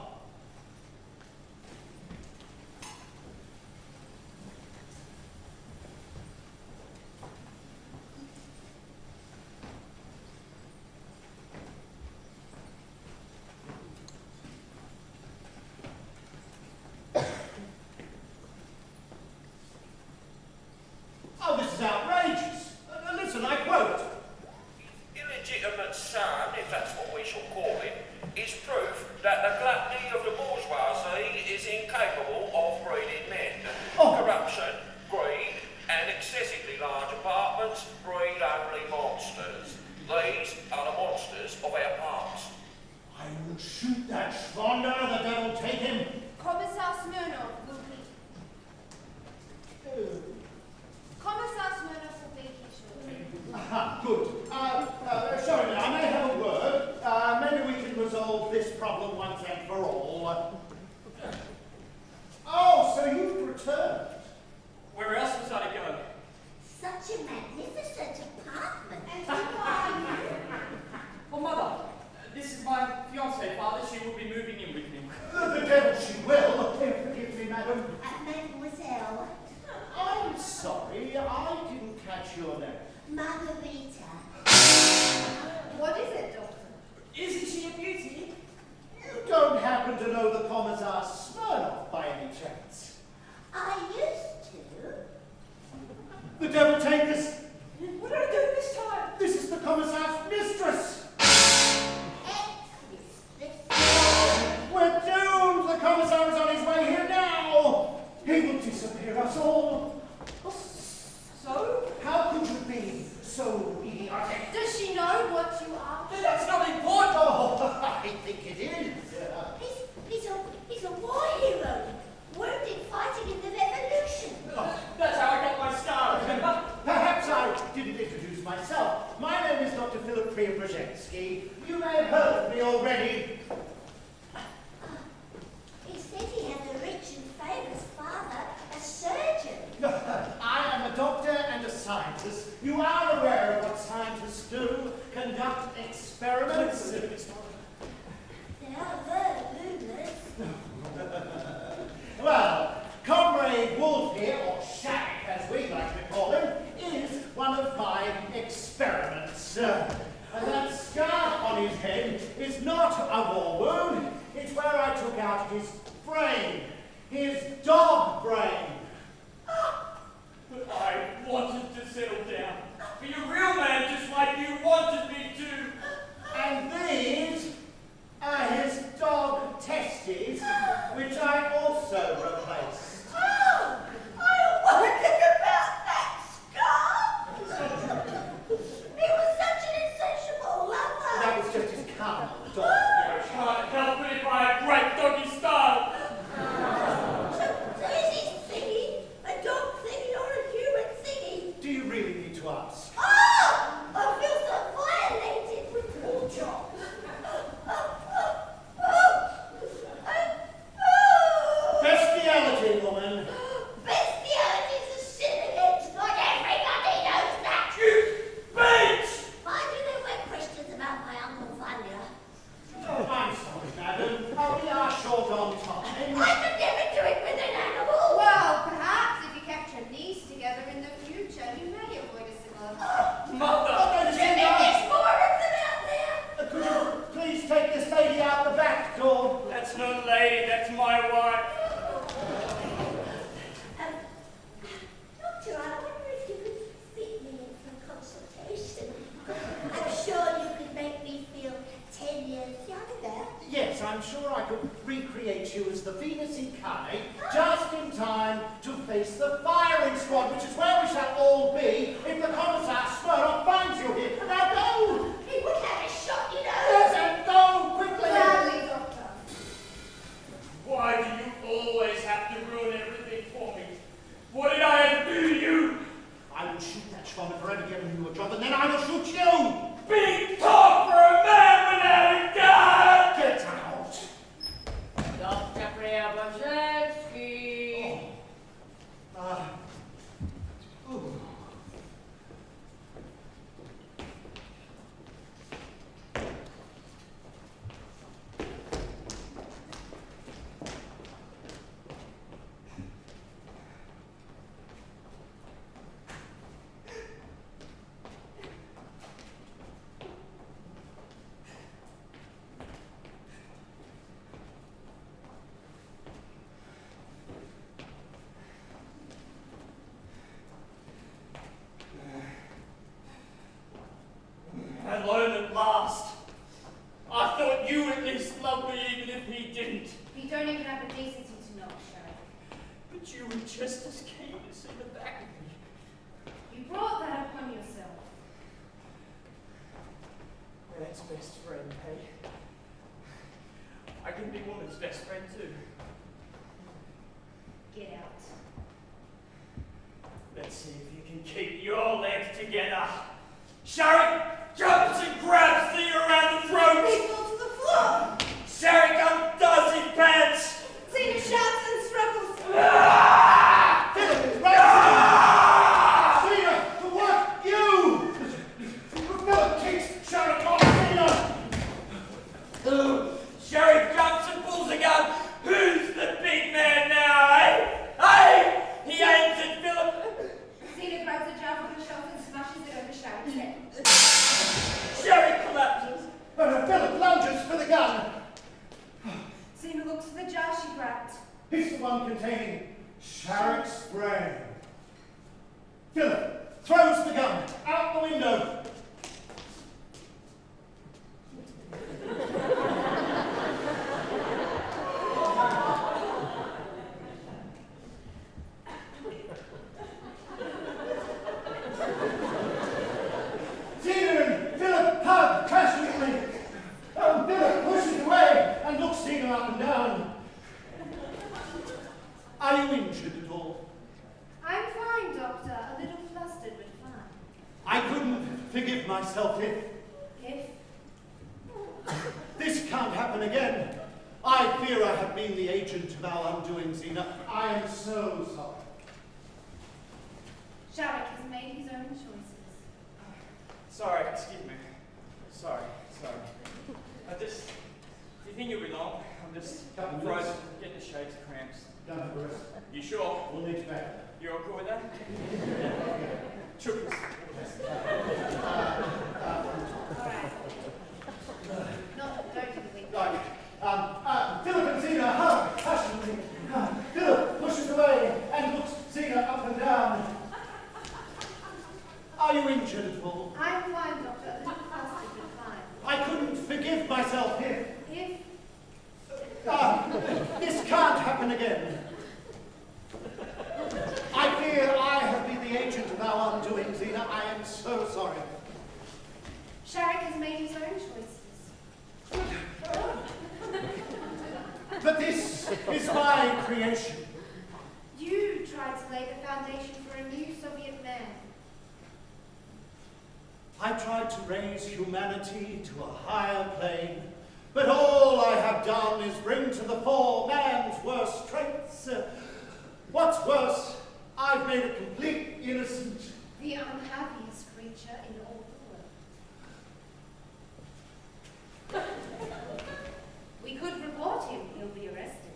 Oh, this is outrageous. Listen, I quote. Illegitimate son, if that's what we shall call him, is proof that the gluttony of the bourgeoisie is incapable of breeding men. Oh. Corruption, greed, and excessively large apartments breed only monsters. These are the monsters of our past. I will shoot that Schwander, the devil take him. Commissar Smirnov will be. Commissar Smirnov will be here shortly. Aha, good. Sorry, I may have a word. Maybe we can resolve this problem once and for all. Oh, so you've returned. Where else was I to go? Such a magnificent apartment. And who are you? Well, Mother, this is my fiancée, Father. She will be moving in with me. The devil she will. Forgive me, madam. Mademoiselle. I'm sorry, I didn't catch your name. Margarita. What is it, Doctor? Isn't she a beauty? You don't happen to know the Commissar Smirnov by any chance? I used to. The devil take us. What are we doing this time? This is the Commissar's mistress. We're doomed. The Commissar is on his way here now. He will disappear us all. So? How could you be so idiotic? Does she know what you are? That's not important. Oh, I think it is. He's a war hero. Wounded fighting in the revolution. Oh, That's how I got my scar, remember? perhaps I didn't introduce myself. My name is Dr. Philip Preobrazhensky. You may have heard of me already. He said he had a rich and famous father, a surgeon. I am a doctor and a son scientists. You are aware of what scientists do. Conduct experiments. They are very luminous. Well, Comrade Wolf here, or Shack as we like to call him, is one of my experiments. And that scar on his head is not a war wound. It's where I took out his brain. His dog brain. But I wanted to settle down. Be a real man just like you wanted me to. And these are his dog testes, which I also replaced. Oh, I wondered about that scar. He was such an insatiable lover. That was just his carnal dog. I can't help it if I have great doggy style. So is he thingy? A dog thingy or a human thingy? Do you really need to ask? Oh, I feel so violated with poor John. Bestiality, woman. Bestiality's a sin against God. Everybody knows that. You bitch! Why do they wear questions about my Uncle Vanya? Oh, I'm sorry, madam. We are short on time. I could never do it with an animal. Well, perhaps if you kept your knees together in the future, you may avoid a similar. Mother! Do you think there's more of them out there? Could you please take this lady out the back door? That's no lady, that's my wife. Doctor, I wonder if you could fit me in for a consultation. I'm sure you could make me feel 10 years younger. Yes, I'm sure I could recreate you as the Venus incarnate just in time to face the firing squad, which is where we shall all be if the Commissar Smirnoff finds you here. Now go! He would have a shot, you know. Yes, and go quickly! Gladly, Doctor. Why do you always have to ruin everything for me? What did I ever do to you? I will shoot that Schwanner for ever giving you a job, and then I will shoot you! Big talk for a man without a gun! Get out! Dr. Preobrazhensky. Ooh. Alone at last. I thought you at least loved me even if he didn't. You don't even have the decency to know, Sheriff. But you were just as keen to see the back of me. You brought that upon yourself. Man's best friend, hey? I can be woman's best friend too. Get out. Let's see if you can keep your legs together. Sherry jumps and grabs Thea around the throat. He falls to the floor. Sherry undoes his pants. Zena shouts and struggles. Philip, right! Zena, to what? You! Philip kicks Sharon off Zena! Sherry jumps and pulls a gun. Who's the big man now, eh? Hey! He aims at Philip. Zena grabs a jar from the shelf and smashes it over Sharon's head. Sherry collapses. Philip lunges for the gun. Zena looks for the jar she grabbed. It's the one containing Sharrock's brain. Philip throws the gun out the window. Zena and Philip hug passionately. Philip pushes away and looks Zena up and down. Are you injured at all? I'm fine, Doctor. A little flustered, but fine. I couldn't forgive myself if this can't happen again. I fear I have been the agent of our undoing, Zena. I am so sorry. Sharrock has made his own choices. Sorry, excuse me. Sorry. Do you think you'll be long? I'm just Couple of frozen, minutes. getting the shakes, cramps. Don't have a rest. You sure? We'll need you back. You're all cool with that? Chookers. Alright. Don't do the weak. Right. Philip and Zena hug passionately. Philip pushes away and looks Zena up and down. Are you injured, Paul? I'm fine, Doctor. A little faster, but fine. I couldn't forgive myself if... If this can't happen again. I fear I have been the agent of our undoing, Zena. I am so sorry. Sharrock has made his own choices. But this is my creation. You tried to lay the foundation for a new Soviet man. I tried to raise humanity to a higher plane, but all I have done is bring to the fore man's worst traits. What's worse, I've made a complete innocent. The unhappiest creature in all the world. We could report him. He'll be arrested.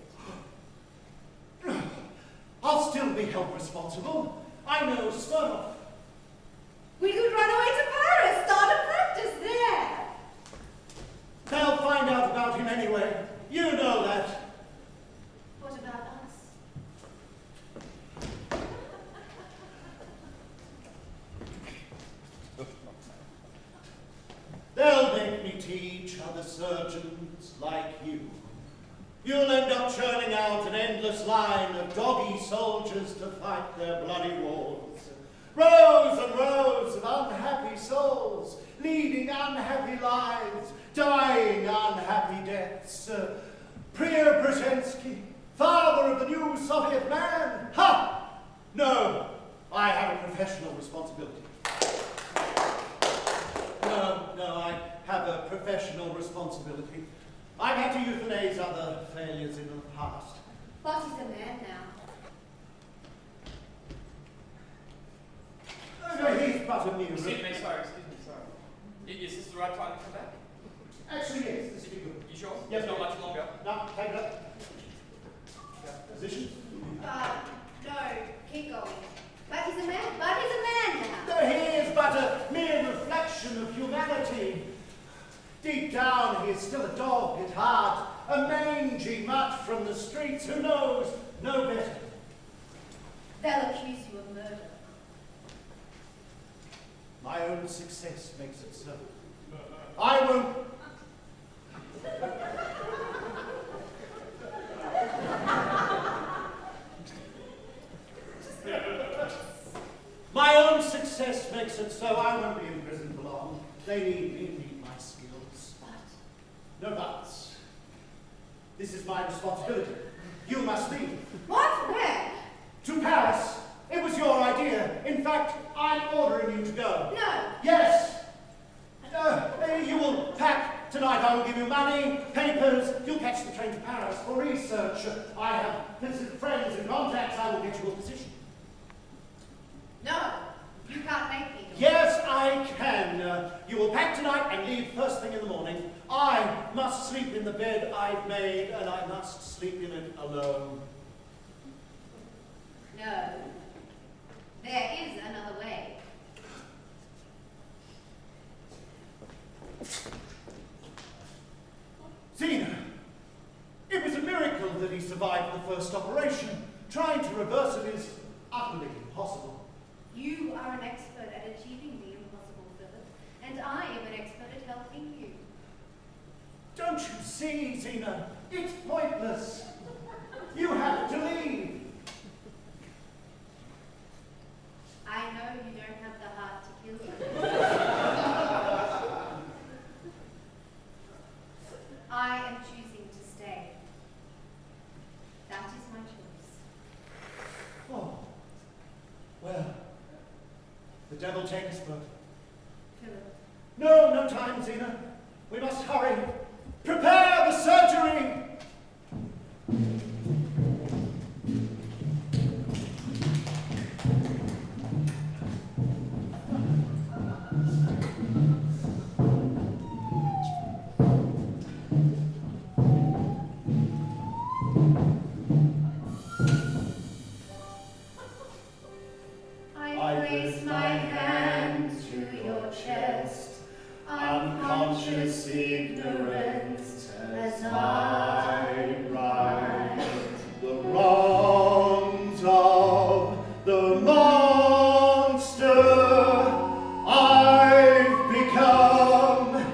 I'll still be held responsible. I know Smirnoff. We could run away to Paris, start a practice there. They'll find out about him anyway. You know that. What about us? They'll make me teach other surgeons like you. You'll end up churning out an endless line of doggy soldiers to fight their bloody wars. Rows and rows of unhappy souls, leading unhappy lives, dying unhappy deaths. Preobrazhensky, father of the new Soviet man? Ha! No, I have a professional responsibility. No, I have a professional responsibility. I've had to euthanize other failures in the past. But he's a man now. He's but a mere... Excuse me, sorry. Is this the right time to come back? Actually, yes, this would be good. You sure? Yes, Not much longer. No, take it up. Position. No, keep going. But he's a man. Now. He is but a mere reflection of humanity. Deep down, he is still a dog at heart, a mangy mutt from the streets who knows no better. They'll accuse you of murder. My own success makes it so. I won't... My own success makes it so. I won't be in prison for long. They need my skills. But No buts. This is my responsibility. You must leave. what? Where? To Paris. It was your idea. In fact, I'm ordering you to go. No. Yes. You will pack tonight. I will give you money, papers. You'll catch the train to Paris for research. I have visited friends and contacts. I will get you a position. No. You can't make me. Yes, I can. You will pack tonight and leave first thing in the morning. I must sleep in the bed I've made, and I must sleep in it alone. No. There is another way. Zena, it was a miracle that he survived the first operation. Trying to reverse it is utterly impossible. You are an expert at achieving the impossible, Philip, and I am an expert at helping you. Don't you see, Zena? It's pointless. You have to leave. I know you don't have the heart to kill me. I am choosing to stay. That is my choice. Oh, well, the devil take us both. Philip. No time, Zena. We must hurry. Prepare the surgery. place my hand to your chest, unconscious ignorance as I write the wrongs of the monster I've become.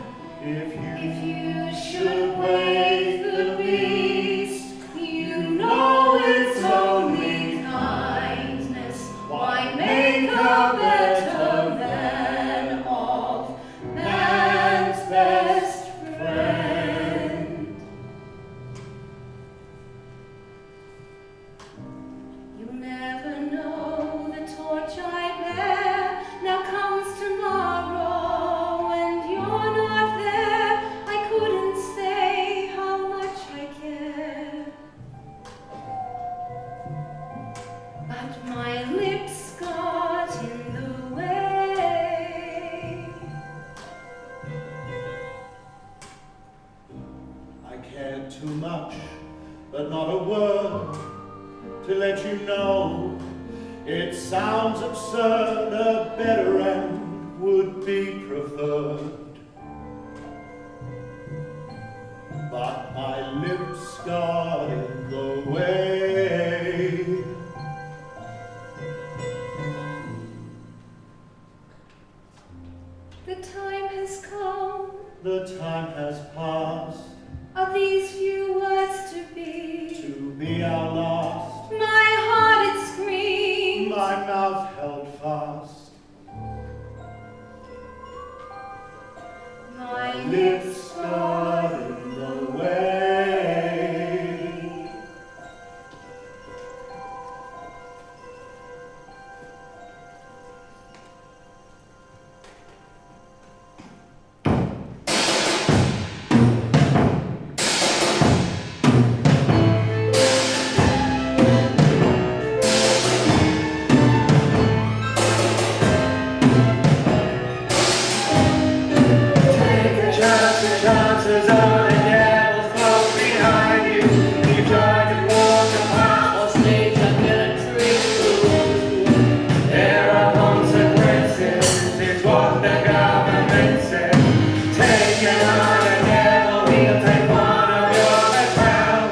If you should wake the beast, you know it's only kindness. Why make a better man of man's best friend? You never know the torch I bear. Now comes tomorrow, and you're not there. I couldn't say how much I care, but my lips got in the way. I cared too much, but not a word to let you know. It sounds absurd, a better end would be preferred. But my lips got in the way. The time has come. The time has passed. Are these few words to be our last? My heart it screamed. My mouth held fast. My lips got in the way. Chances are the devil's close behind you. You try to walk a path or stage a military coup. There are consequences, is what the government said. Take on the devil, he'll take one of your best round.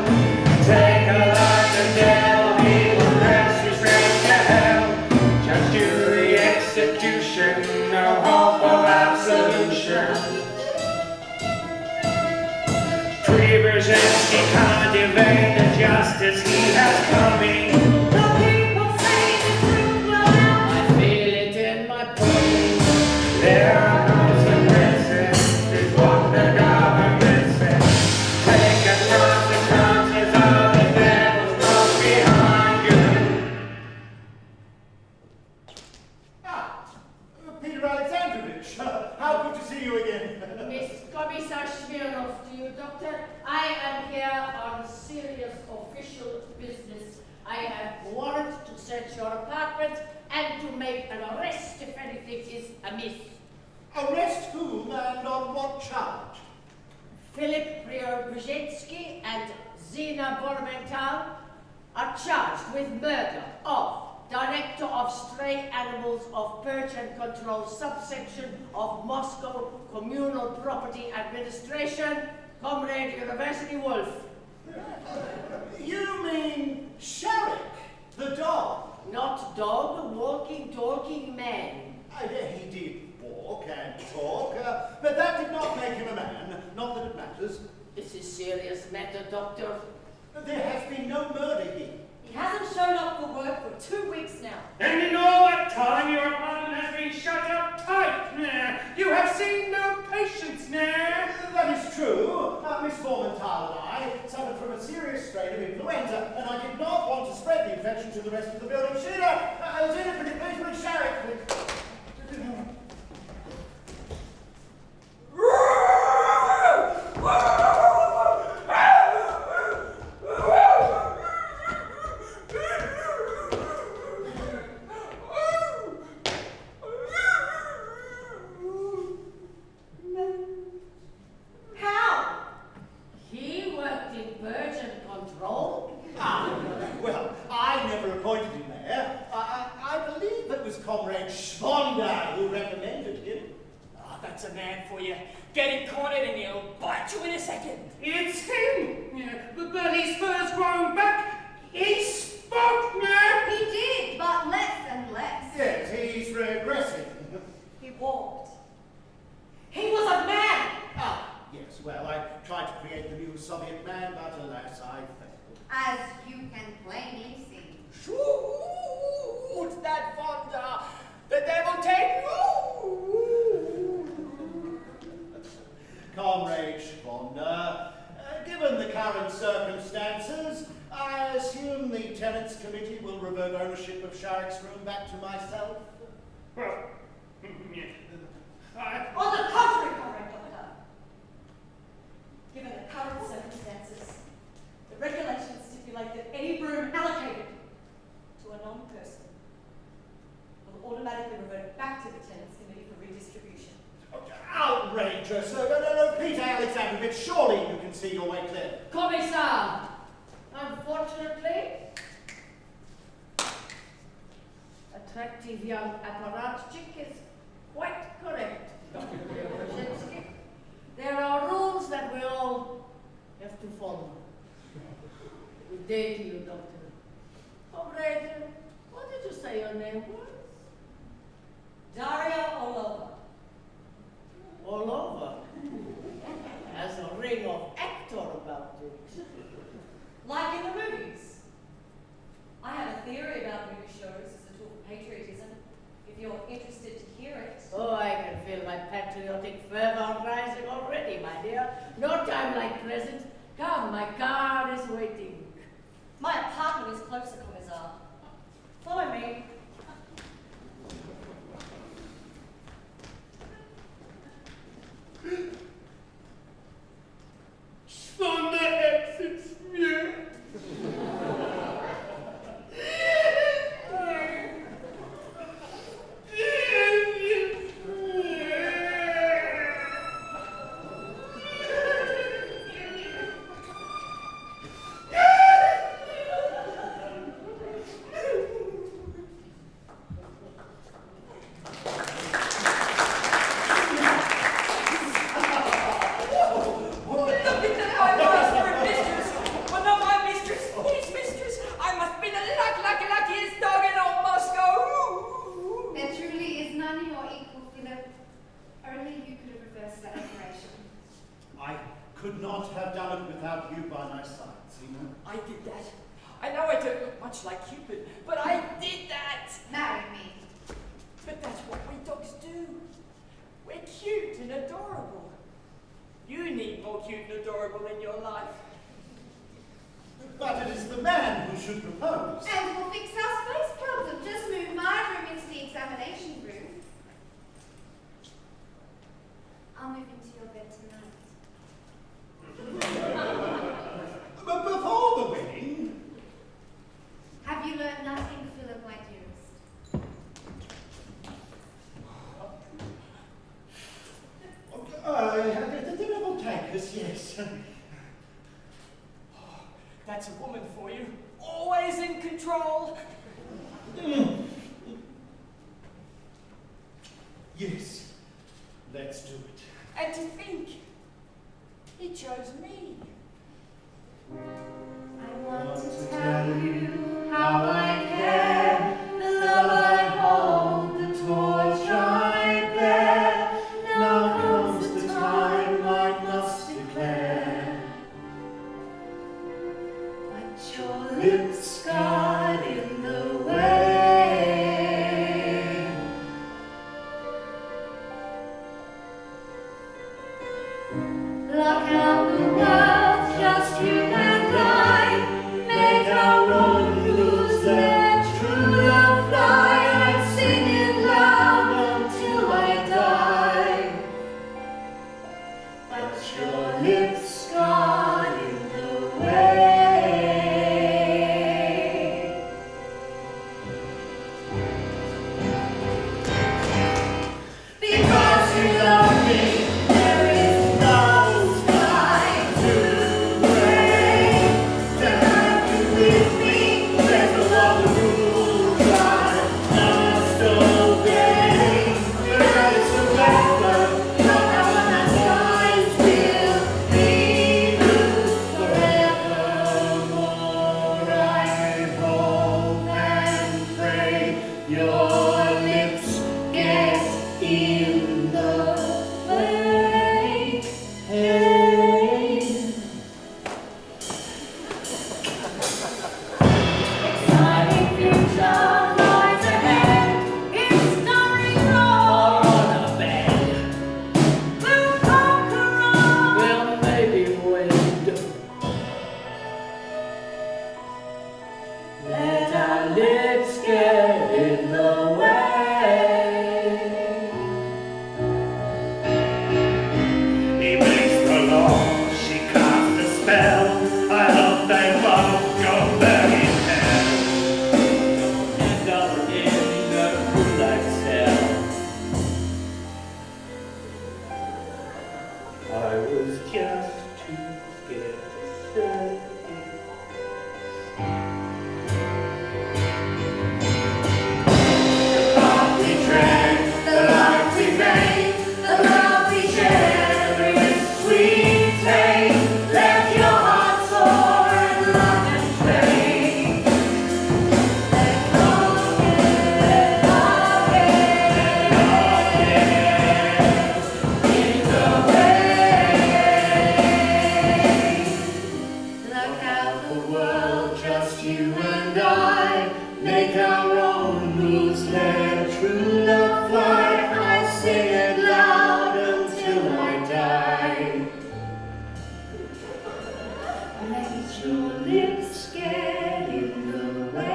Take a life, the devil, he will press you straight to hell. Judge, jury, execution, no hope of absolution. Brzezinski can't evade the justice he has coming. The people say the truth will help. I feel it in my bones. There are consequences, is what the government says. Take a chance, the chances are the devil's close behind you. Peter Alexandrovich, how good to see you again. Miss Commissar Smirnov, to you, Doctor. I am here on serious official business. I have warrant to search your apartment and to make an arrest if anything is amiss. Arrest whom and on what charge? Philip Preobrzezinski and Zina Bormental are charged with murder of Director of Stray Animals of Purge and Control Subsection of Moscow Communal Property Administration, Comrade University Wolf. You mean Sherrick, the dog? Not dog, walking, talking man. He did walk and talk, but that did not make him a man. Not that it matters. This is serious matter, Doctor. There has been no murder here. He hasn't shown up for work for 2 weeks now. And in all that time your apartment has been shut up tight. You have seen no patients now. That is true. Miss Bormental and I suffered from a serious strain of influenza, and I did not want to spread the infection to the rest of the building. Sheila, Zina, pretty please, put Sherrick, please. Comrade Fonda who recommended him. Oh, that's a man for you. Get him cornered and he'll bite you in a second. It's him! But his fur's grown back. He spoke, man! He did, but less and less. Yes, he's regressing. He walked. He was a man! Ah, yes, well, I tried to create the new Soviet man, but alas, I failed. As you can plainly see. Shoot that Fonda! The devil take you! Comrade Fonda, given the current circumstances, I assume the Tenants Committee will revert ownership of Sharik's room back to myself. Well, On the contrary, Comrade Doctor. Given the current circumstances, the regulations stipulate that any room allocated to a non-person will automatically revert back to the Tenants Committee for redistribution. Outrageous! No, Peter Alexandrovich, surely you can see your way clear. Commissar, unfortunately, attractive young apparatchik is quite correct, Dr. Berezhinsky. There are rules that we all have to follow. Good day to you, Doctor. Comrade, what did you say your name was? Daria Orlova. All over. Has a ring of actor about it. Like in the movies. I have a theory about movie shows as a tool for patriotism, if you're interested to hear it. Oh, I can feel my patriotic fervor rising already, my dear. No time like present. Come, my car is waiting. My apartment is closer, Commissar. Follow me. Fonda exits me. Look at that, my master and mistress! Well, not my mistress, his mistress! I must be the luckiest dog in all Moscow! There truly is none your equal, Philip. Only you could have reversed that operation. I could not have done it without you by my side, Zena. I did that. I know I don't look much like Cupid, but I did that! Marry me. But that's what we dogs do. We're cute and adorable. You need more cute and adorable in your life. But it is the man who should propose. And we'll fix our space problem. Just move my room into the examination room. I'll move into your bed tonight. But before the wedding, Have you learned nothing, Philip, my dearest? the devil take us, yes. That's a woman for you. Always in control. Yes, let's do it. And to think, he chose me. I want to tell you how I care, the love I hold, the torch I bear. Now comes the time I must declare. But your lips got in the way. Look out the world. in the way. Hey. Exciting future lies ahead. It's starring roll. On a bed. We'll conquer all. Well, maybe when Let our lips get in the way. he makes the law, she casts a spell. I hope they both go back in hell. End up in the gulag cell. I was just too scared to say. We drank, the life we made, the love we shared, with sweet taste. Let your heart soar and love and trade. Let love get, in the way. Look out the world, just you and I. Make our own rules, let true love fly. I sing it loud until I die. Let your lips get in the way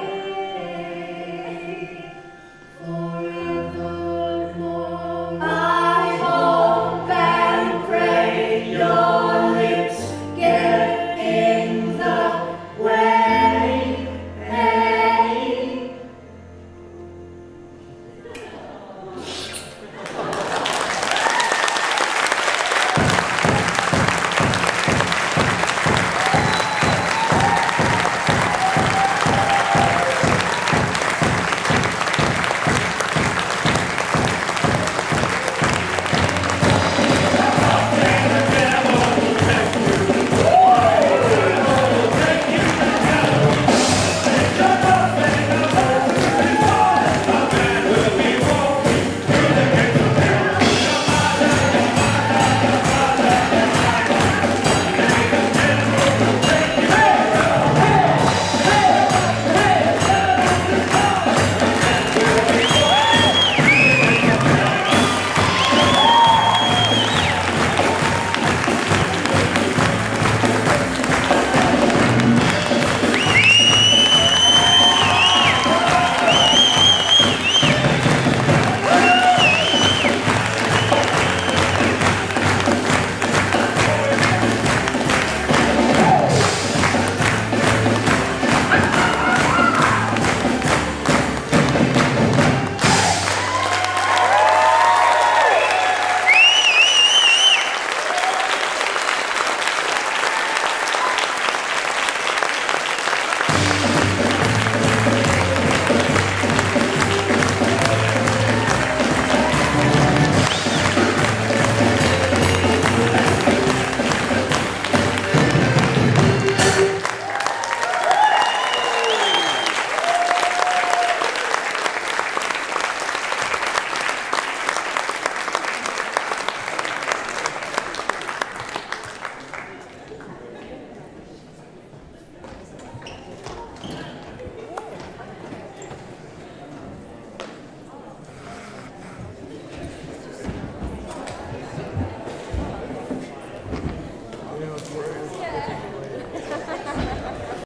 forevermore. I hope and pray your lips get in the way. Hey.